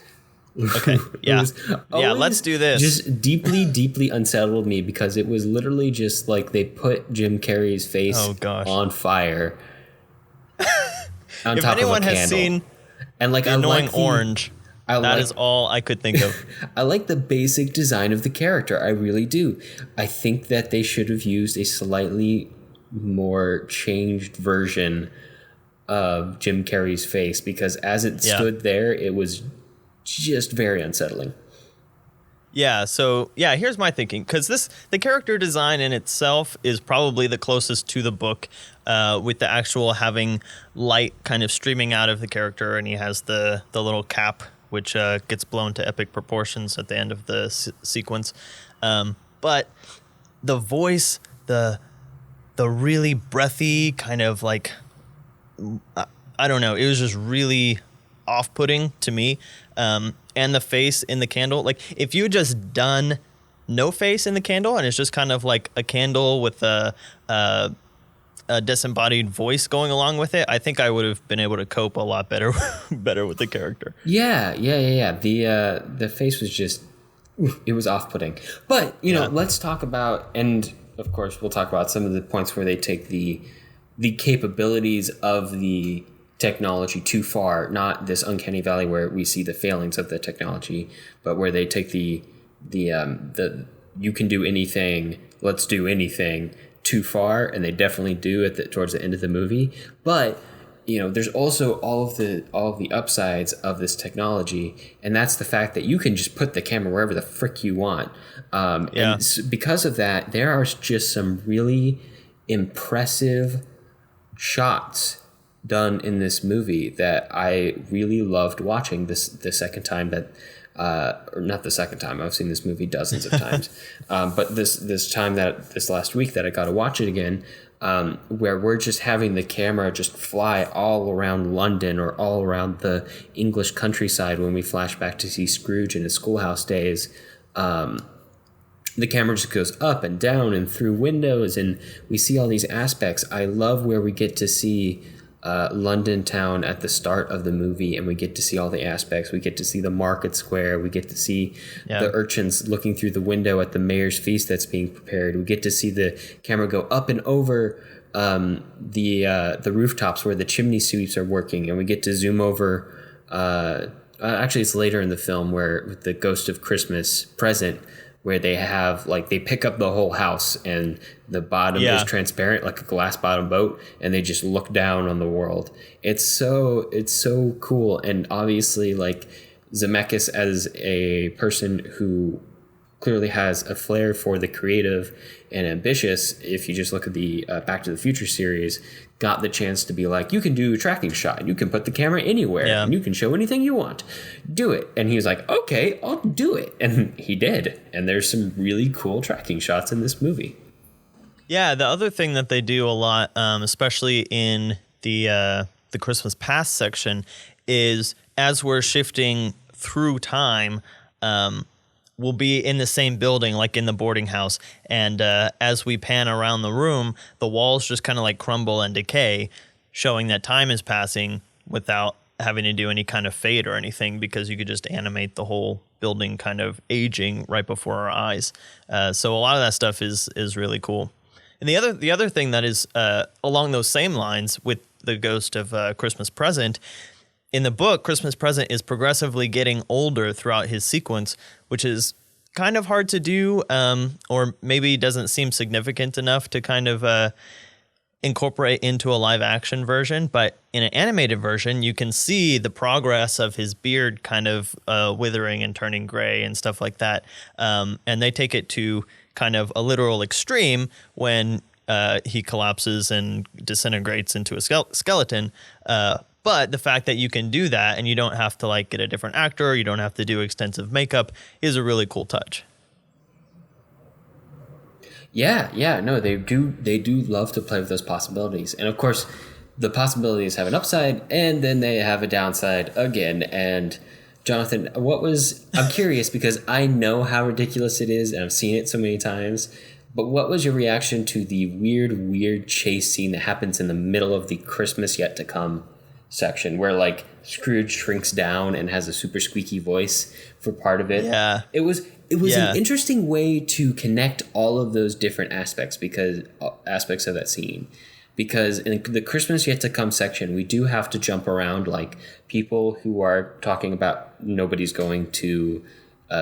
Okay, let's do this. Just deeply unsettled me, because it was literally just like they put Jim Carrey's face on fire on top of a candle. If anyone has seen and like the annoying orange. That is all I could think of. I like the basic design of the character. I really do. I think that they should have used a slightly more changed version of Jim Carrey's face, because as it stood there, it was just very unsettling. Yeah, so yeah, here's my thinking, because the character design in itself is probably the closest to the book, with the actual having light kind of streaming out of the character, and he has the little cap, which gets blown to epic proportions at the end of the sequence. But the voice, the really breathy kind of like, I don't know, it was just really off-putting to me. And the face in the candle, like if you had just done no face in the candle and it's just kind of like a candle with a disembodied voice going along with it, I think I would have been able to cope a lot better with the character. Yeah. The face was just, it was off-putting. But you know, let's talk about, and of course we'll talk about some of the points where they take the capabilities of the technology too far, not this uncanny valley where we see the failings of the technology, but where they take the you can do anything, let's do anything too far, and they definitely do towards the end of the movie. But you know, there's also all of the upsides of this technology, and that's the fact that you can just put the camera wherever the frick you want. And because of that, there are just some really impressive shots done in this movie that I really loved watching the second time that, or not the second time, I've seen this movie dozens of times, but this last week that I got to watch it again, where we're just having the camera just fly all around London or all around the English countryside when we flash back to see Scrooge in his schoolhouse days. The camera just goes up and down and through windows, and we see all these aspects. I love where we get to see London town at the start of the movie, and we get to see all the aspects. We get to see the market square. We get to see the urchins looking through the window at the mayor's feast that's being prepared. We get to see the camera go up and over the rooftops where the chimney sweeps are working, and we get to zoom over. Actually, it's later in the film where with the Ghost of Christmas Present, where they have they pick up the whole house and the bottom is transparent like a glass bottom boat, and they just look down on the world. It's so cool. And obviously Zemeckis, as a person who clearly has a flair for the creative and ambitious, if you just look at the Back to the Future series, got the chance to be like, you can do a tracking shot and you can put the camera anywhere and you can show anything you want. Do it. And he was like, okay, I'll do it. And he did. And there's some really cool tracking shots in this movie. Yeah, the other thing that they do a lot, especially in the Christmas Past section, is as we're shifting through time, we'll be in the same building, like in the boarding house. And as we pan around the room, the walls just kind of crumble and decay, showing that time is passing without having to do any kind of fade or anything, because you could just animate the whole building kind of aging right before our eyes. So a lot of that stuff is really cool. And the other thing that is along those same lines with the Ghost of Christmas Present, in the book, Christmas Present is progressively getting older throughout his sequence, which is kind of hard to do, or maybe doesn't seem significant enough to kind of incorporate into a live action version. But in an animated version, you can see the progress of his beard kind of withering and turning gray and stuff like that. And they take it to kind of a literal extreme when he collapses and disintegrates into a skeleton. But the fact that you can do that and you don't have to get a different actor, you don't have to do extensive makeup, is a really cool touch. Yeah, no, they do love to play with those possibilities. And of course, the possibilities have an upside and then they have a downside again. And Jonathan, I'm curious because I know how ridiculous it is and I've seen it so many times, but what was your reaction to the weird chase scene that happens in the middle of the Christmas Yet to Come section, where Scrooge shrinks down and has a super squeaky voice for part of it? Yeah. It was an interesting way to connect all of those different aspects of that scene. Because in the Christmas Yet to Come section, we do have to jump around people who are talking about nobody's going to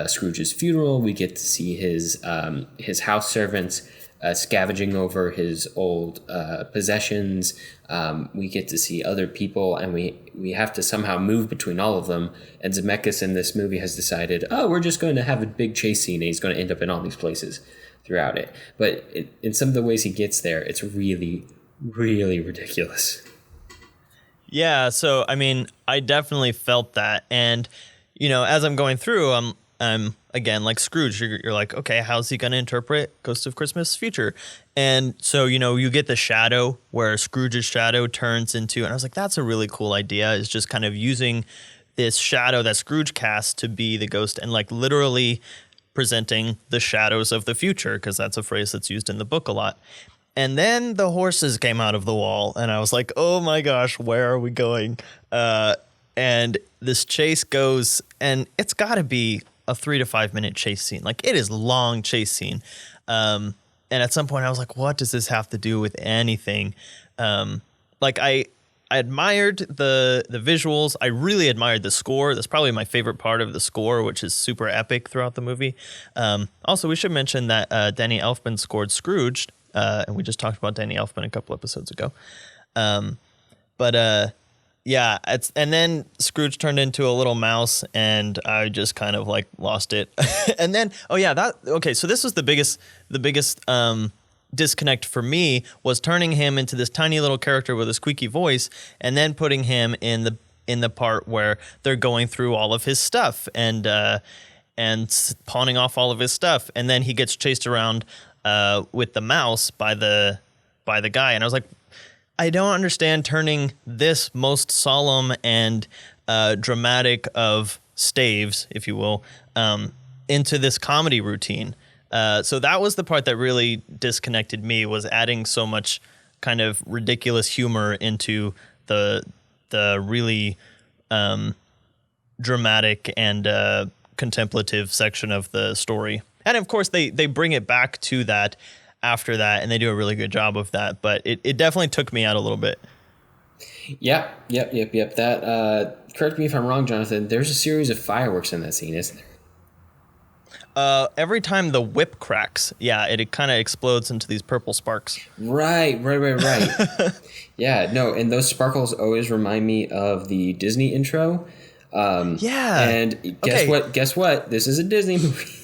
Scrooge's funeral. We get to see his house servants scavenging over his old possessions. We get to see other people, and we have to somehow move between all of them. And Zemeckis in this movie has decided, we're just going to have a big chase scene, and he's going to end up in all these places throughout it. But in some of the ways he gets there, it's really, really ridiculous. Yeah, so I mean, I definitely felt that, and as I'm going through, I'm again like Scrooge. You're like, okay, how's he gonna interpret Ghost of Christmas Future? And so you get the shadow where Scrooge's shadow turns into, and I was like, that's a really cool idea. Is just kind of using this shadow that Scrooge casts to be the ghost, and like literally presenting the shadows of the future, because that's a phrase that's used in the book a lot. And then the horses came out of the wall, and I was like, oh my gosh, where are we going? And this chase goes, and it's got to be a 3 to 5 minute chase scene. Like, it is long chase scene. And at some point I was like, what does this have to do with anything? Like I admired the visuals. I really admired the score. That's probably my favorite part of the score, which is super epic throughout the movie. Also, we should mention that Danny Elfman scored Scrooged. And we just talked about Danny Elfman a couple episodes ago. Yeah, and then Scrooge turned into a little mouse, and I just kind of like lost it. And then, so this was the biggest disconnect for me, was turning him into this tiny little character with a squeaky voice, and then putting him in the part where they're going through all of his stuff and pawning off all of his stuff, and then he gets chased around with the mouse by the guy, and I was like, I don't understand turning this most solemn and dramatic of staves, if you will, into this comedy routine. So that was the part that really disconnected me, was adding so much kind of ridiculous humor into the really dramatic and contemplative section of the story. And of course, they bring it back to that after that, and they do a really good job of that. But it definitely took me out a little bit. Yep. That correct me if I'm wrong, Jonathan. There's a series of fireworks in that scene, isn't there? Every time the whip cracks, it kind of explodes into these purple sparks. Right. Yeah, no, and those sparkles always remind me of the Disney intro. And guess what? This is a Disney movie.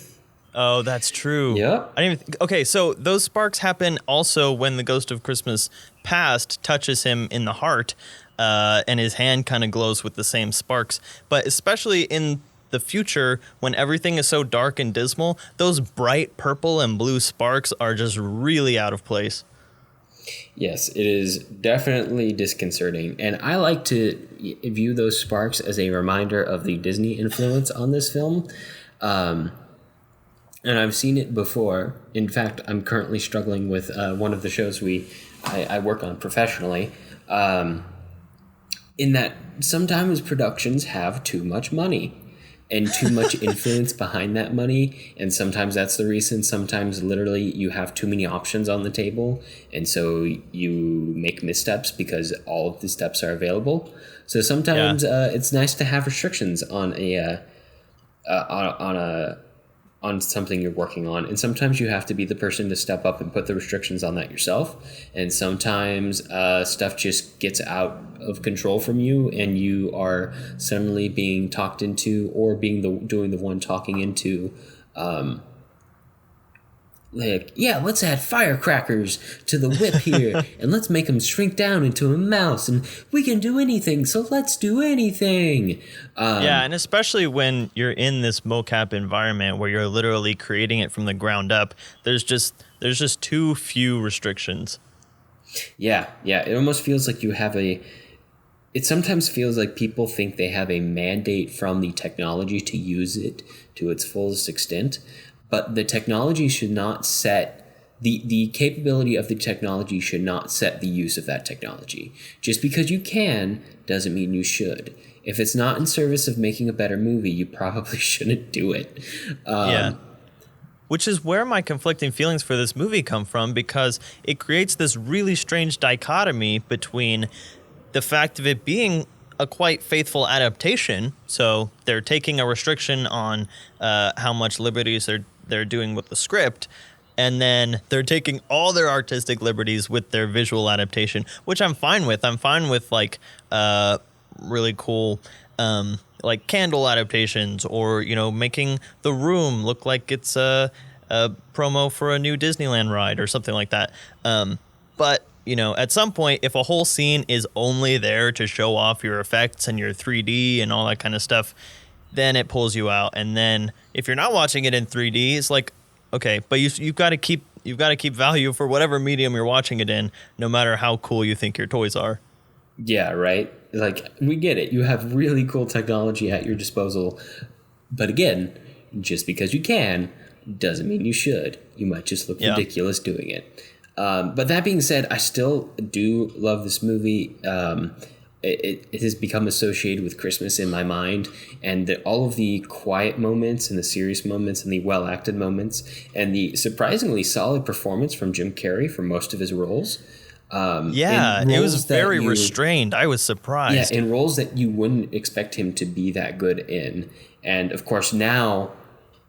Oh, that's true. Yep. I didn't even okay, so those sparks happen also when the Ghost of Christmas Past touches him in the heart, and his hand kind of glows with the same sparks. But especially in the future, when everything is so dark and dismal, those bright purple and blue sparks are just really out of place. Yes, it is definitely disconcerting. And I like to view those sparks as a reminder of the Disney influence on this film. And I've seen it before. In fact, I'm currently struggling with one of the shows I work on professionally, in that sometimes productions have too much money and too much influence behind that money. And sometimes that's the reason. Sometimes literally you have too many options on the table, and so you make missteps because all of the steps are available. So sometimes it's nice to have restrictions on on something you're working on, and sometimes you have to be the person to step up and put the restrictions on that yourself. And sometimes stuff just gets out of control from you, and you are suddenly being talked into, or doing the one talking into, let's add firecrackers to the whip here, and let's make him shrink down into a mouse, and we can do anything, so let's do anything. And especially when you're in this mocap environment where you're literally creating it from the ground up, there's just too few restrictions. Yeah, it almost feels like it sometimes feels like people think they have a mandate from the technology to use it to its fullest extent. But the technology should not set the capability of the technology should not set the use of that technology. Just because you can doesn't mean you should. If it's not in service of making a better movie, you probably shouldn't do it. Which is where my conflicting feelings for this movie come from, because it creates this really strange dichotomy between the fact of it being a quite faithful adaptation. So they're taking a restriction on how much liberties they're doing with the script, And then they're taking all their artistic liberties with their visual adaptation, which I'm fine with. I'm fine with like really cool like candle adaptations, or making The Room look like it's a promo for a new Disneyland ride or something like that. But at some point, if a whole scene is only there to show off your effects and your 3D and all that kind of stuff, then it pulls you out. And then if you're not watching it in 3D, it's like, okay, but you've got to keep value for whatever medium you're watching it in, no matter how cool you think your toys are. Yeah, right. Like, we get it. You have really cool technology at your disposal. But again, just because you can doesn't mean you should. You might just look ridiculous doing it. But that being said, I still do love this movie. It has become associated with Christmas in my mind, and all of the quiet moments and the serious moments and the well-acted moments and the surprisingly solid performance from Jim Carrey for most of his roles. It was very restrained. I was surprised. Yeah, in roles that you wouldn't expect him to be that good in. And of course, now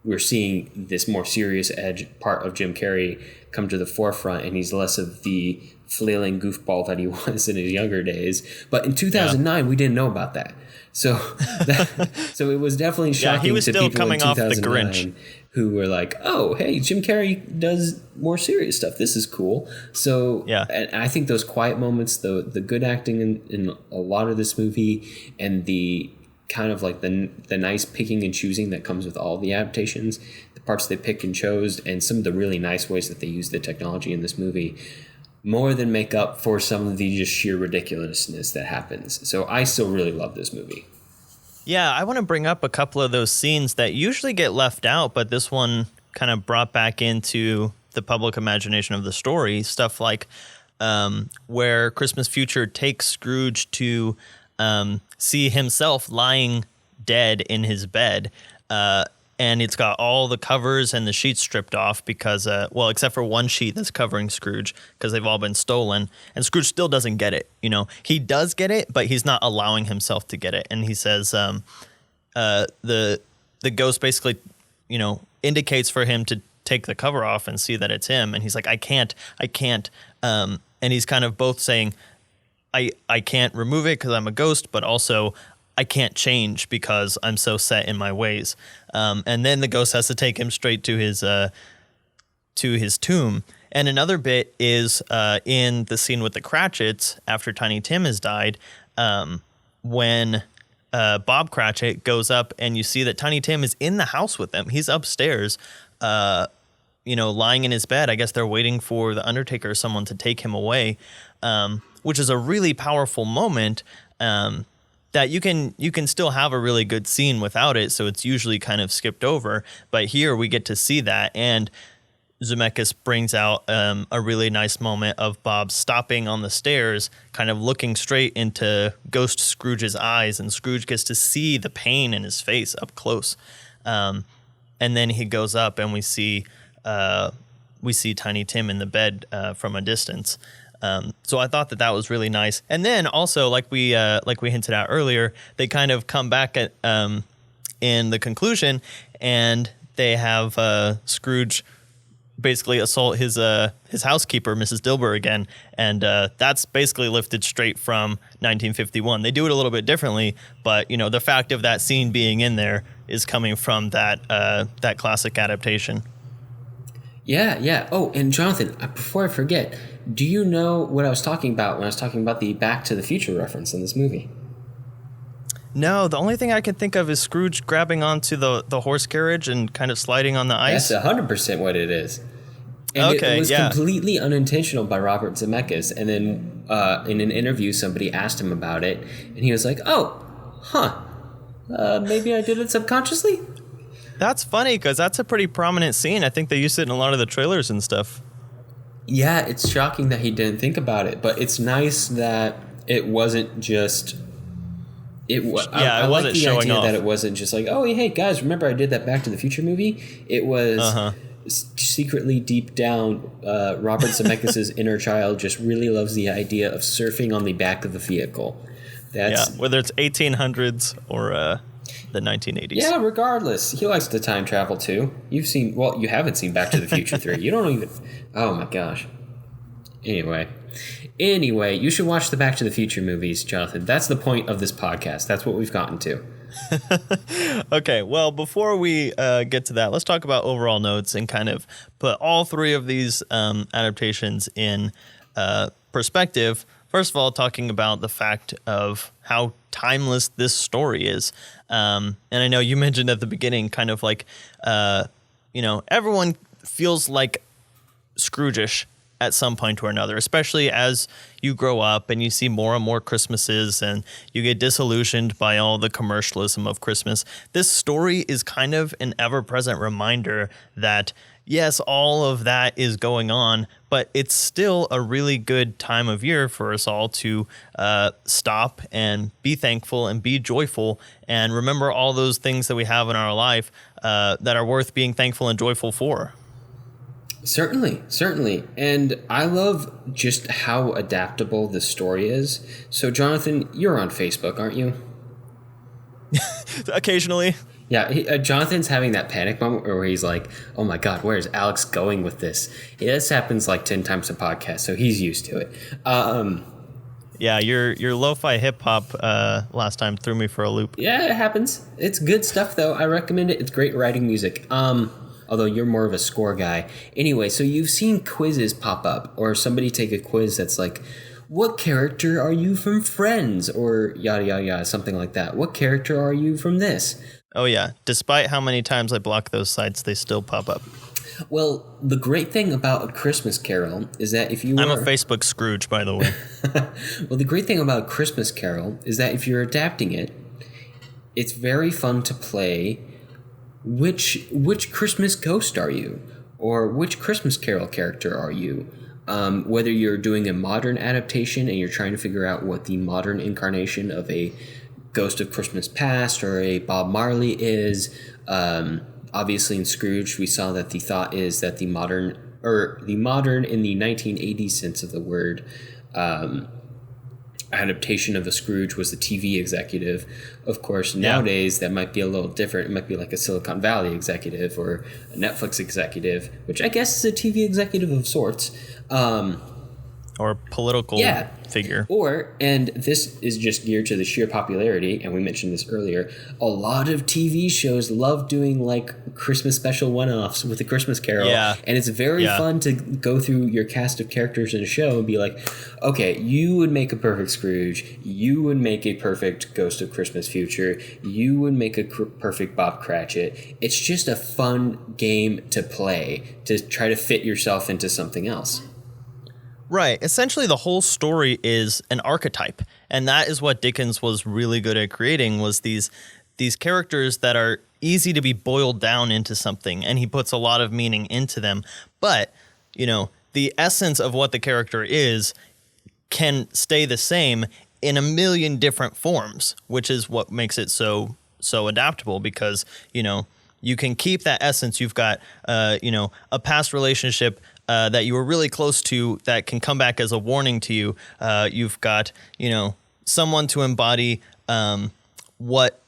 we're seeing this more serious edge part of Jim Carrey come to the forefront, and he's less of the flailing goofball that he was in his younger days. But in 2009, we didn't know about that. So so it was definitely shocking he was to still people coming in off the 2009 Grinch, who were like, oh, hey, Jim Carrey does more serious stuff. This is cool. So and I think those quiet moments, the good acting in a lot of this movie, and the kind of like the nice picking and choosing that comes with all the adaptations, the parts they picked and chose, and some of the really nice ways that they use the technology in this movie, more than make up for some of the just sheer ridiculousness that happens. So I still really love this movie. Yeah, I want to bring up a couple of those scenes that usually get left out, but this one kind of brought back into the public imagination of the story. Stuff like where Christmas Future takes Scrooge to see himself lying dead in his bed. And it's got all the covers and the sheets stripped off because, except for one sheet that's covering Scrooge because they've all been stolen. And Scrooge still doesn't get it. He does get it, but he's not allowing himself to get it. And he says the ghost basically, indicates for him to take the cover off and see that it's him. And he's like, I can't. And he's kind of both saying, I can't remove it because I'm a ghost, but also I can't change because I'm so set in my ways. And then the ghost has to take him straight to his tomb. And another bit is in the scene with the Cratchits after Tiny Tim has died, when Bob Cratchit goes up and you see that Tiny Tim is in the house with them. He's upstairs, lying in his bed. I guess they're waiting for the Undertaker or someone to take him away, which is a really powerful moment. That you can still have a really good scene without it, so it's usually kind of skipped over. But here we get to see that, and Zemeckis brings out a really nice moment of Bob stopping on the stairs, kind of looking straight into Ghost Scrooge's eyes, and Scrooge gets to see the pain in his face up close. And then he goes up, and we see Tiny Tim in the bed from a distance. So I thought that was really nice. And then also, like we hinted at earlier, they kind of come back at in the conclusion, and they have Scrooge basically assault his housekeeper, Mrs. Dilber, again, and that's basically lifted straight from 1951. They do it a little bit differently, but the fact of that scene being in there is coming from that classic adaptation. Yeah. Oh, and Jonathan, before I forget, do you know what I was talking about when I was talking about the Back to the Future reference in this movie? No, the only thing I can think of is Scrooge grabbing onto the horse carriage and kind of sliding on the ice. That's 100% what it is. And it was completely unintentional by Robert Zemeckis. And then in an interview, somebody asked him about it, and he was like, maybe I did it subconsciously? That's funny because that's a pretty prominent scene. I think they used it in a lot of the trailers and stuff. Yeah, it's shocking that he didn't think about it, but it's nice that it wasn't just... I wasn't like the showing idea off. that it wasn't just like, oh, hey, guys, remember I did that Back to the Future movie? It was secretly deep down, Robert Zemeckis' inner child just really loves the idea of surfing on the back of the vehicle. Whether it's 1800s or... the 1980s. Yeah, regardless. He likes to time travel too. You haven't seen Back to the Future 3. You don't even... Oh my gosh. Anyway, you should watch the Back to the Future movies, Jonathan. That's the point of this podcast. That's what we've gotten to. Okay, well, before we get to that, let's talk about overall notes and kind of put all three of these adaptations in perspective. First of all, talking about the fact of how timeless this story is. And I know you mentioned at the beginning kind of like, everyone feels like Scrooge-ish at some point or another, especially as you grow up and you see more and more Christmases and you get disillusioned by all the commercialism of Christmas. This story is kind of an ever-present reminder that, yes, all of that is going on, but it's still a really good time of year for us all to stop and be thankful and be joyful and remember all those things that we have in our life that are worth being thankful and joyful for. Certainly. And I love just how adaptable the story is. So, Jonathan, you're on Facebook, aren't you? Occasionally. Yeah, Jonathan's having that panic moment where he's like, oh my God, where is Alex going with this? This happens like 10 times a podcast, so he's used to it. Yeah, your lo-fi hip-hop last time threw me for a loop. Yeah, it happens. It's good stuff, though. I recommend it. It's great writing music. Although you're more of a score guy. Anyway, so you've seen quizzes pop up, or somebody take a quiz that's like, what character are you from Friends? Or yada, yada, yada, something like that. What character are you from this? Oh, yeah. Despite how many times I block those sites, they still pop up. Well, the great thing about A Christmas Carol is that if you I'm a Facebook Scrooge, by the way. Well, the great thing about A Christmas Carol is that if you're adapting it, it's very fun to play which Christmas ghost are you? Or which Christmas Carol character are you? Whether you're doing a modern adaptation and you're trying to figure out what the modern incarnation of a Ghost of Christmas Past or a Bob Marley is. Obviously in Scrooge, we saw that the thought is that the modern in the 1980s sense of the word, adaptation of the Scrooge was the TV executive. Of course, nowadays that might be a little different. It might be like a Silicon Valley executive or a Netflix executive, which I guess is a TV executive of sorts. Or political figure. And this is just geared to the sheer popularity, and we mentioned this earlier, a lot of TV shows love doing like Christmas special one-offs with A Christmas Carol. Yeah. And it's very fun to go through your cast of characters in a show and be like, okay, you would make a perfect Scrooge, you would make a perfect Ghost of Christmas Future, you would make a perfect Bob Cratchit. It's just a fun game to play to try to fit yourself into something else. Right. Essentially, the whole story is an archetype. And that is what Dickens was really good at creating, was these characters that are easy to be boiled down into something. And he puts a lot of meaning into them. But, the essence of what the character is can stay the same in a million different forms, which is what makes it so adaptable because, you can keep that essence. You've got, a past relationship that you were really close to that can come back as a warning to you. You've got, someone to embody what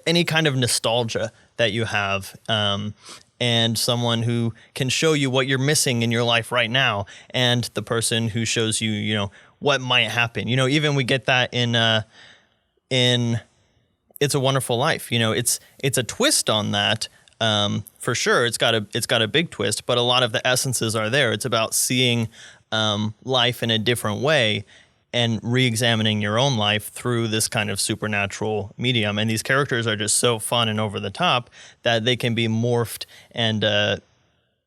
any kind of nostalgia that you have, and someone who can show you what you're missing in your life right now, and the person who shows you, what might happen. Even we get that in It's a Wonderful Life. It's a twist on that. For sure, it's got a big twist, but a lot of the essences are there. It's about seeing life in a different way and re-examining your own life through this kind of supernatural medium. And these characters are just so fun and over the top that they can be morphed and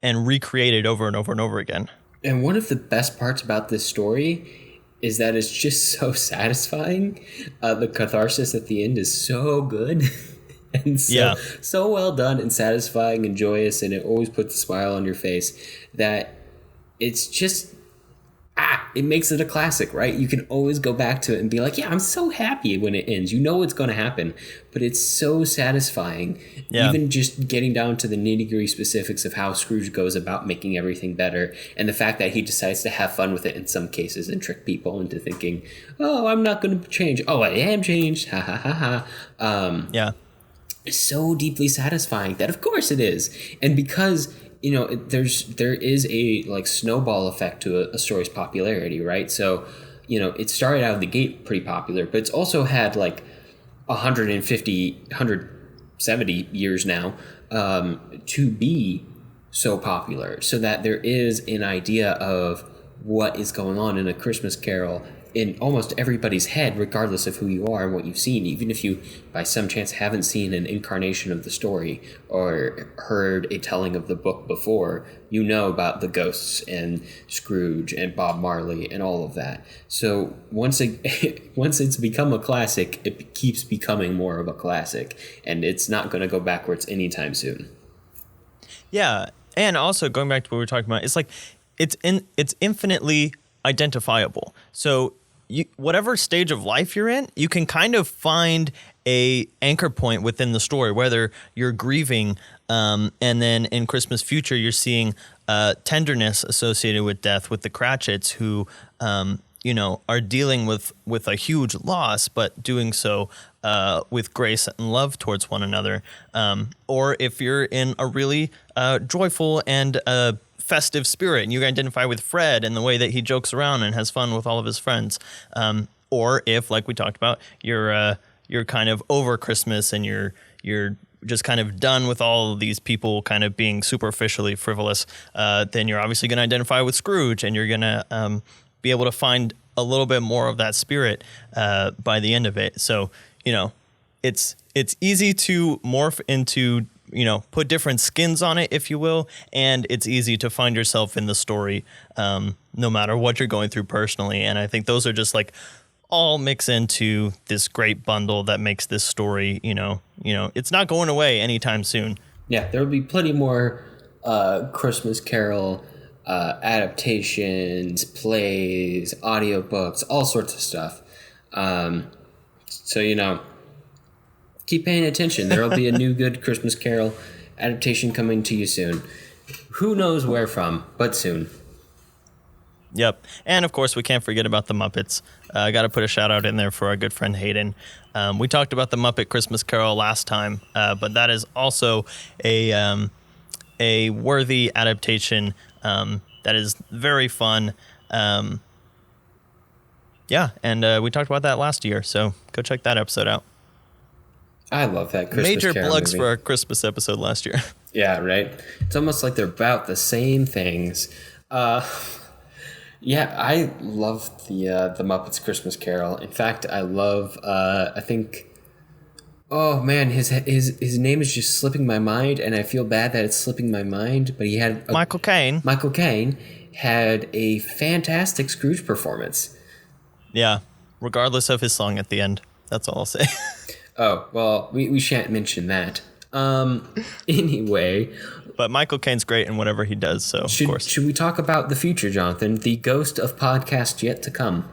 recreated over and over and over again. And one of the best parts about this story is that it's just so satisfying. The catharsis at the end is so good. And so well done and satisfying and joyous, and it always puts a smile on your face that it's just it makes it a classic, right? You can always go back to it and be like, yeah, I'm so happy when it ends. You know what's going to happen, but it's so satisfying. Yeah. Even just getting down to the nitty-gritty specifics of how Scrooge goes about making everything better, and the fact that he decides to have fun with it in some cases and trick people into thinking, oh, I'm not going to change. Oh, I am changed. Ha ha ha ha. Yeah. So deeply satisfying that of course it is. And because there is a like snowball effect to a story's popularity, right? So it started out of the gate pretty popular, but it's also had like 170 years now to be so popular, so that there is an idea of what is going on in A Christmas Carol in almost everybody's head, regardless of who you are and what you've seen. Even if you, by some chance, haven't seen an incarnation of the story or heard a telling of the book before, you know about the ghosts and Scrooge and Bob Marley and all of that. So once it's become a classic, it keeps becoming more of a classic, and it's not going to go backwards anytime soon. Yeah, and also going back to what we were talking about, it's like it's infinitely identifiable. So whatever stage of life you're in, you can kind of find a anchor point within the story, whether you're grieving, and then in Christmas Future, you're seeing tenderness associated with death with the Cratchits, who are dealing with a huge loss, but doing so with grace and love towards one another. Or if you're in a really joyful and festive spirit, and you identify with Fred and the way that he jokes around and has fun with all of his friends. Or if, like we talked about, you're kind of over Christmas and you're just kind of done with all of these people kind of being superficially frivolous, then you're obviously going to identify with Scrooge, and you're going to be able to find a little bit more of that spirit by the end of it. So, it's easy to morph into, put different skins on it, if you will, and it's easy to find yourself in the story, no matter what you're going through personally. And I think those are just like all mix into this great bundle that makes this story, it's not going away anytime soon. Yeah, there will be plenty more Christmas Carol adaptations, plays, audiobooks, all sorts of stuff. So, keep paying attention. There will be a new good Christmas Carol adaptation coming to you soon. Who knows where from, but soon. Yep. And of course, we can't forget about the Muppets. I got to put a shout out in there for our good friend Hayden. We talked about the Muppet Christmas Carol last time, but that is also a worthy adaptation that is very fun. And we talked about that last year, so go check that episode out. I love that Christmas Major Carol plugs movie. for our Christmas episode last year. Yeah, right? It's almost like they're about the same things. Yeah, I love the Muppets Christmas Carol. In fact, I love, oh man, his name is just slipping my mind, and I feel bad that it's slipping my mind, but he had... Michael Caine had a fantastic Scrooge performance. Yeah, regardless of his song at the end. That's all I'll say. Oh, well, we shan't mention that. Anyway. But Michael Caine's great in whatever he does, so of course. Should we talk about the future, Jonathan? The ghost of podcast yet to come.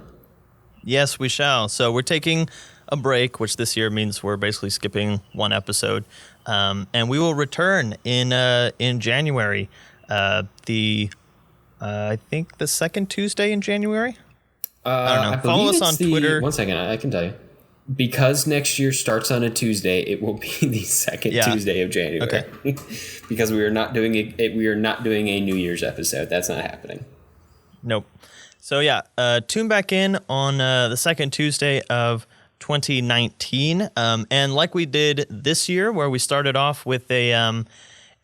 Yes, we shall. So we're taking a break, which this year means we're basically skipping one episode. And we will return in January. I think the second Tuesday in January? I don't know. Follow us on Twitter. 1 second, I can tell you. Because next year starts on a Tuesday, it will be the second Tuesday of January. Okay. Because we are not doing a New Year's episode. That's not happening. Nope. So tune back in on the second Tuesday of 2019, and like we did this year, where we started off with a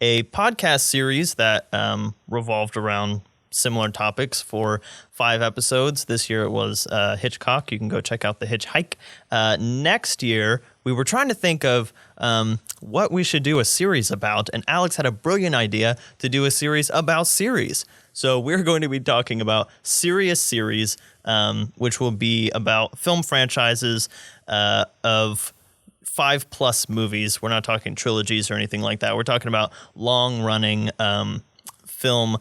podcast series that revolved around similar topics for 5 episodes. This year it was Hitchcock. You can go check out the Hitchhike. Next year, we were trying to think of what we should do a series about, and Alex had a brilliant idea to do a series about series. So we're going to be talking about Serious Series, which will be about film franchises of 5+ movies. We're not talking trilogies or anything like that. We're talking about long-running film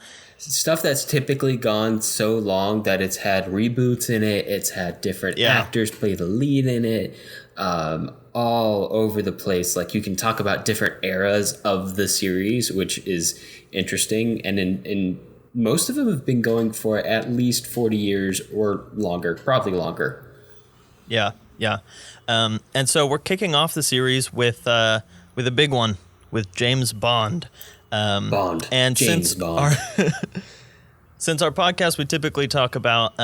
stuff that's typically gone so long that it's had reboots in it. It's had different actors play the lead in it, all over the place. Like, you can talk about different eras of the series, which is interesting. And in most of them have been going for at least 40 years or longer, probably longer. Yeah. And so we're kicking off the series with a big one, with James Bond. Bond. And James Bond. Since our podcast, we typically talk about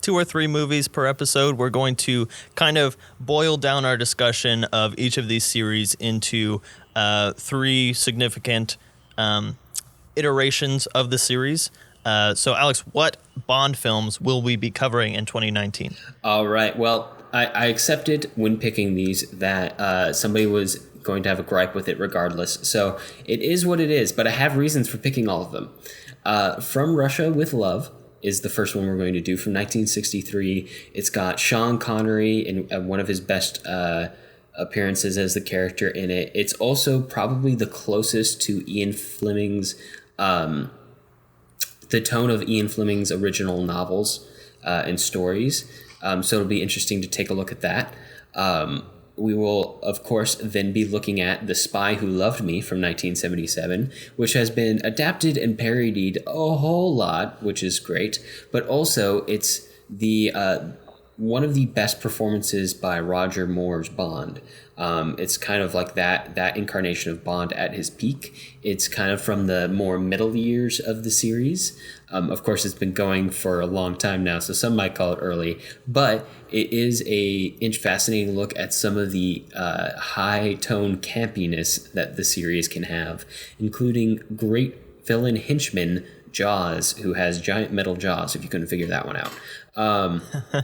2 or 3 movies per episode, we're going to kind of boil down our discussion of each of these series into 3 significant iterations of the series. So, Alex, what Bond films will we be covering in 2019? All right. Well, I accepted when picking these that somebody was going to have a gripe with it regardless. So it is what it is, but I have reasons for picking all of them. From Russia with Love is the first one we're going to do, from 1963. It's got Sean Connery in one of his best appearances as the character in it. It's also probably the closest to Ian Fleming's, the tone of Ian Fleming's original novels and stories. So it'll be interesting to take a look at that. We will, of course, then be looking at The Spy Who Loved Me from 1977, which has been adapted and parodied a whole lot, which is great. But also, it's the one of the best performances by Roger Moore's Bond. It's kind of like that incarnation of Bond at his peak. It's kind of from the more middle years of the series. Of course, it's been going for a long time now, so some might call it early, but it is a fascinating look at some of the high-tone campiness that the series can have, including great villain henchman Jaws, who has giant metal jaws, if you couldn't figure that one out.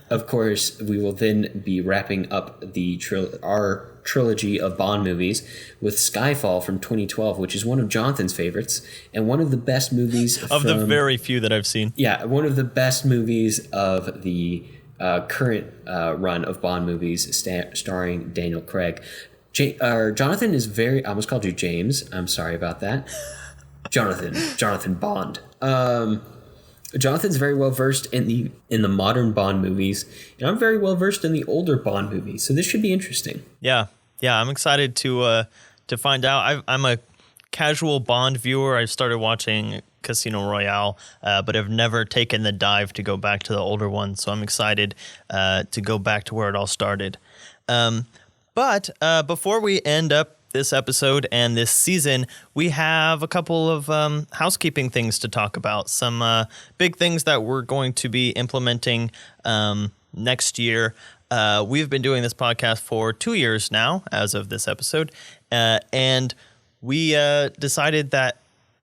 Of course, we will then be wrapping up our trilogy of Bond movies with Skyfall from 2012, which is one of Jonathan's favorites and one of the best movies of the very few that I've seen. Yeah, one of the best movies of the current run of Bond movies, starring Daniel Craig. Jonathan is I almost called you James. I'm sorry about that. Jonathan Bond. Jonathan's very well versed in the modern Bond movies, and I'm very well versed in the older Bond movies. So this should be interesting. Yeah, I'm excited to find out. I'm a casual Bond viewer. I started watching Casino Royale, but I've never taken the dive to go back to the older ones. So I'm excited to go back to where it all started. But before we end up this episode and this season, we have a couple of housekeeping things to talk about. Some big things that we're going to be implementing next year. We've been doing this podcast for 2 years now, as of this episode, and we decided that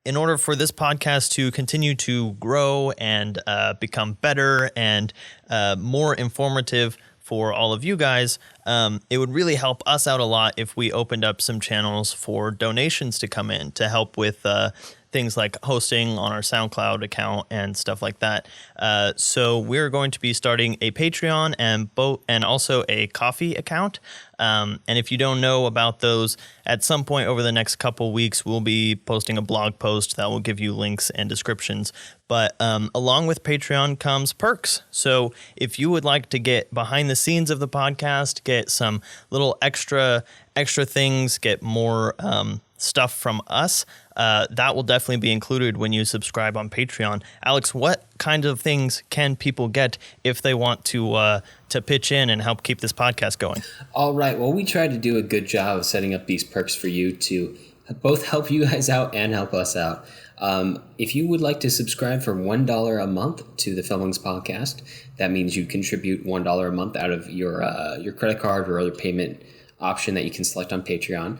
in order for this podcast to continue to grow and become better and more informative for all of you guys, it would really help us out a lot if we opened up some channels for donations to come in to help with things like hosting on our SoundCloud account and stuff like that. So we're going to be starting a Patreon and also a Ko-fi account. And if you don't know about those, at some point over the next couple weeks, we'll be posting a blog post that will give you links and descriptions. But along with Patreon comes perks. So if you would like to get behind the scenes of the podcast, get some little extra things, get more stuff from us, that will definitely be included when you subscribe on Patreon. Alex, what kind of things can people get if they want to pitch in and help keep this podcast going? All right. Well, we try to do a good job of setting up these perks for you to both help you guys out and help us out. If you would like to subscribe for $1 a month to the Filmlings Podcast, that means you contribute $1 a month out of your credit card or other payment option that you can select on Patreon.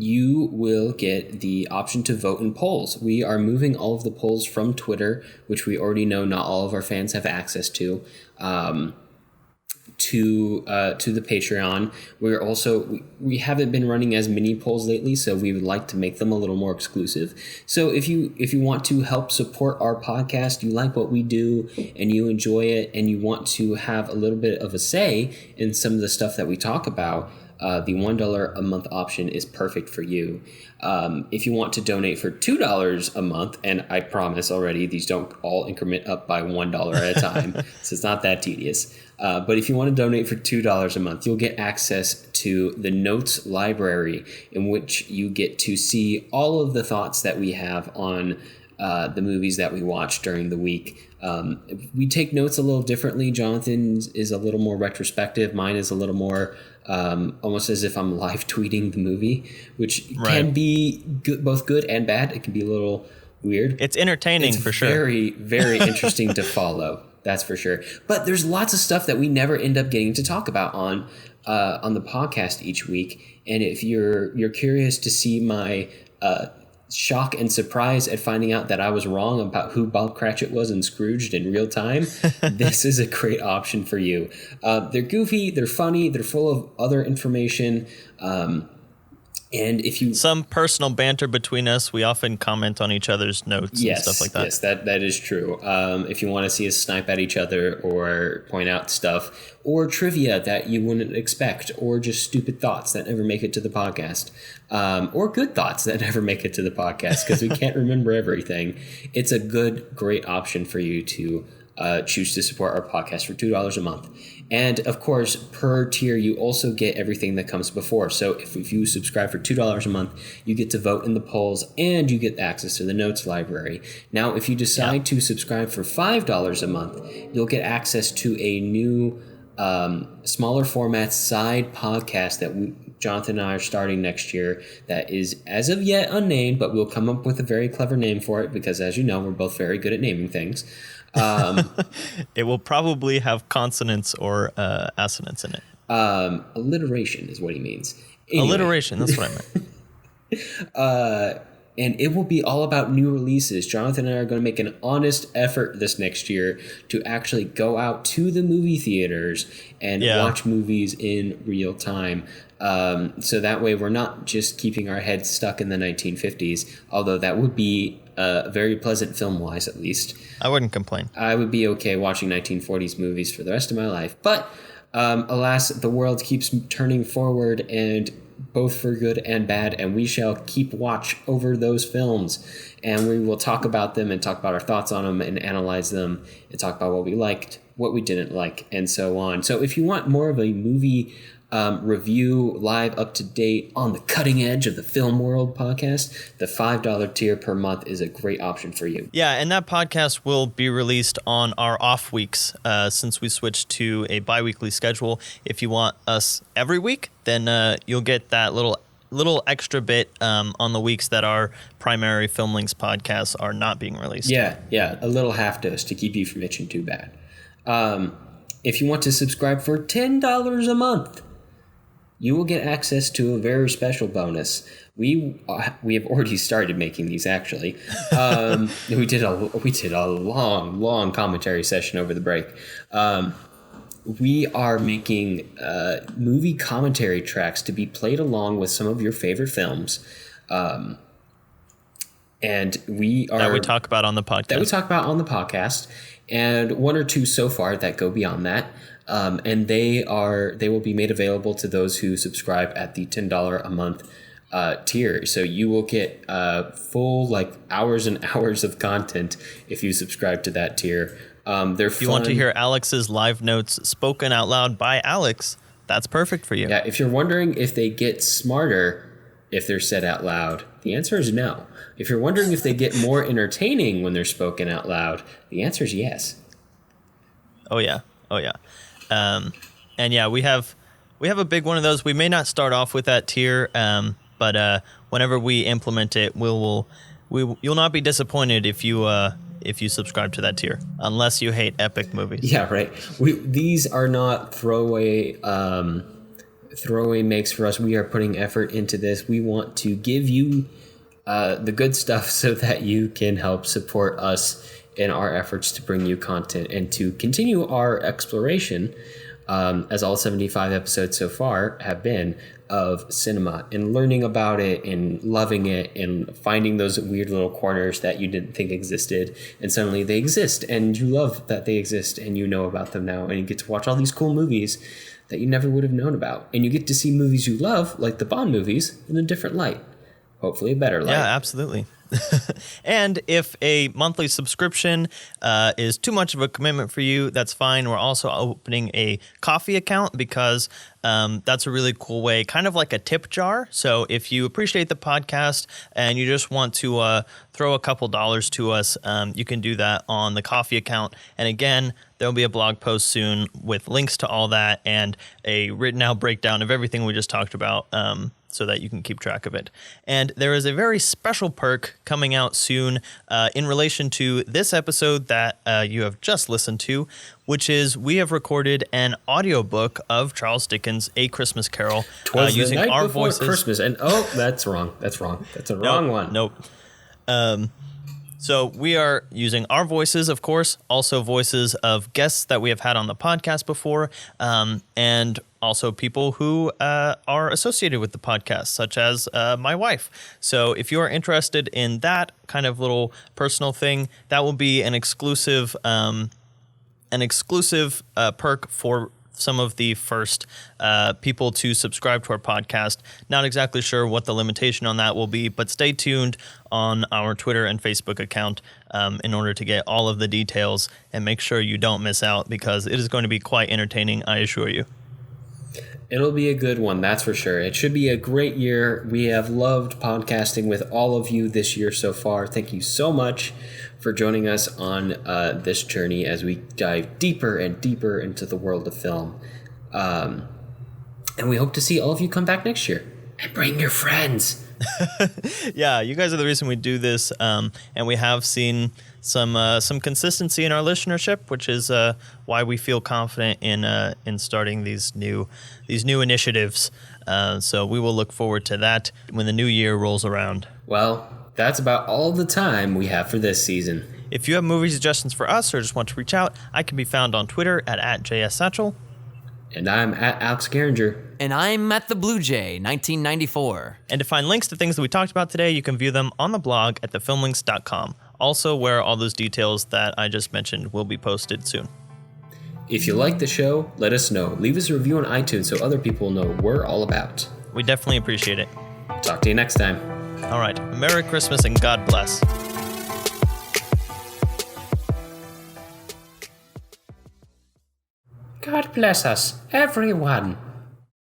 You will get the option to vote in polls. We are moving all of the polls from Twitter, which we already know not all of our fans have access to the Patreon. We haven't been running as many polls lately, so we would like to make them a little more exclusive. So if you want to help support our podcast, you like what we do and you enjoy it, and you want to have a little bit of a say in some of the stuff that we talk about, the $1 a month option is perfect for you. If you want to donate for $2 a month, and I promise already these don't all increment up by $1 at a time, so it's not that tedious. But if you want to donate for $2 a month, you'll get access to the notes library, in which you get to see all of the thoughts that we have on the movies that we watch during the week. We take notes a little differently. Jonathan's is a little more retrospective. Mine is a little more almost as if I'm live tweeting the movie, which can be good, both good and bad. It can be a little weird. It's entertaining for sure. Very, very interesting to follow. That's for sure. But there's lots of stuff that we never end up getting to talk about on the podcast each week. And if you're curious to see my shock and surprise at finding out that I was wrong about who Bob Cratchit was in Scrooged in real time, this is a great option for you. They're goofy, they're funny, they're full of other information. And if you some personal banter between us, we often comment on each other's notes and stuff like that. Yes, that is true. If you want to see us snipe at each other or point out stuff or trivia that you wouldn't expect, or just stupid thoughts that never make it to the podcast, or good thoughts that never make it to the podcast because we can't remember everything, it's a great option for you to choose to support our podcast for $2 a month. And of course, per tier, you also get everything that comes before. So if you subscribe for $2 a month, you get to vote in the polls and you get access to the notes library. Now, if you decide to subscribe for $5 a month, you'll get access to a new smaller format side podcast that Jonathan and I are starting next year that is as of yet unnamed, but we'll come up with a very clever name for it because, as you know, we're both very good at naming things. It will probably have consonants or assonants in it. Alliteration is what he means. Anyway. Alliteration, that's what I meant. And it will be all about new releases. Jonathan and I are going to make an honest effort this next year to actually go out to the movie theaters and watch movies in real time. So that way we're not just keeping our heads stuck in the 1950s, although that would be very pleasant film-wise, at least. I wouldn't complain. I would be okay watching 1940s movies for the rest of my life. But alas, the world keeps turning forward, and both for good and bad, and we shall keep watch over those films. And we will talk about them and talk about our thoughts on them and analyze them and talk about what we liked, what we didn't like, and so on. So if you want more of a movie review, live, up to date, on the cutting edge of the film world podcast, the $5 tier per month is a great option for you. Yeah, and that podcast will be released on our off weeks since we switched to a bi-weekly schedule. If you want us every week, then you'll get that little extra bit on the weeks that our primary Filmlings podcasts are not being released. Yeah, a little half dose to keep you from itching too bad. If you want to subscribe for $10 a month, you will get access to a very special bonus. We have already started making these, actually. We did a long commentary session over the break. We are making movie commentary tracks to be played along with some of your favorite films. And that we talk about on the podcast. And one or two so far that go beyond that. And they will be made available to those who subscribe at the $10 a month tier. So you will get full hours and hours of content if you subscribe to that tier. If you want to hear Alex's live notes spoken out loud by Alex, that's perfect for you. Yeah, if you're wondering if they get smarter if they're said out loud, the answer is no. If you're wondering if they get more entertaining when they're spoken out loud, the answer is yes. Oh yeah. And yeah, we have a big one of those. We may not start off with that tier, but whenever we implement it, you'll not be disappointed if you subscribe to that tier, unless you hate epic movies. Yeah, right. These are not throwaway makes for us. We are putting effort into this. We want to give you the good stuff so that you can help support us in our efforts to bring you content and to continue our exploration as all 75 episodes so far have been, of cinema and learning about it and loving it and finding those weird little corners that you didn't think existed, and suddenly they exist and you love that they exist and you know about them now, and you get to watch all these cool movies that you never would have known about, and you get to see movies you love, like the Bond movies, in a different light, hopefully a better light. Yeah, absolutely. And if a monthly subscription is too much of a commitment for you, that's fine. We're also opening a coffee account because that's a really cool way, kind of like a tip jar. So if you appreciate the podcast and you just want to throw a couple dollars to us, you can do that on the coffee account. And again, there'll be a blog post soon with links to all that and a written out breakdown of everything we just talked about, so that you can keep track of it. And there is a very special perk coming out soon in relation to this episode that you have just listened to, which is we have recorded an audiobook of Charles Dickens' A Christmas Carol using our voices. Christmas. And that's wrong. That's wrong. That's a wrong one. Nope. So we are using our voices, of course, also voices of guests that we have had on the podcast before, and also people who are associated with the podcast, such as my wife. So if you are interested in that kind of little personal thing, that will be an exclusive perk for some of the first people to subscribe to our podcast. Not exactly sure what the limitation on that will be, but stay tuned on our Twitter and Facebook account in order to get all of the details and make sure you don't miss out, because it is going to be quite entertaining, I assure you. It'll be a good one, that's for sure. It should be a great year. We have loved podcasting with all of you this year so far. Thank you so much for joining us on this journey as we dive deeper and deeper into the world of film. And we hope to see all of you come back next year. And bring your friends. Yeah, you guys are the reason we do this, and we have seen some consistency in our listenership, which is why we feel confident in starting these new initiatives. So we will look forward to that when the new year rolls around. Well, that's about all the time we have for this season. If you have movie suggestions for us or just want to reach out, I can be found on Twitter at JSSatchel. And I'm at Alex Geringer. And I'm at the Blue Jay, 1994. And to find links to things that we talked about today, you can view them on the blog at thefilmlinks.com. Also, where all those details that I just mentioned will be posted soon. If you like the show, let us know. Leave us a review on iTunes so other people know what we're all about. We definitely appreciate it. Talk to you next time. All right. Merry Christmas and God bless. God bless us, everyone.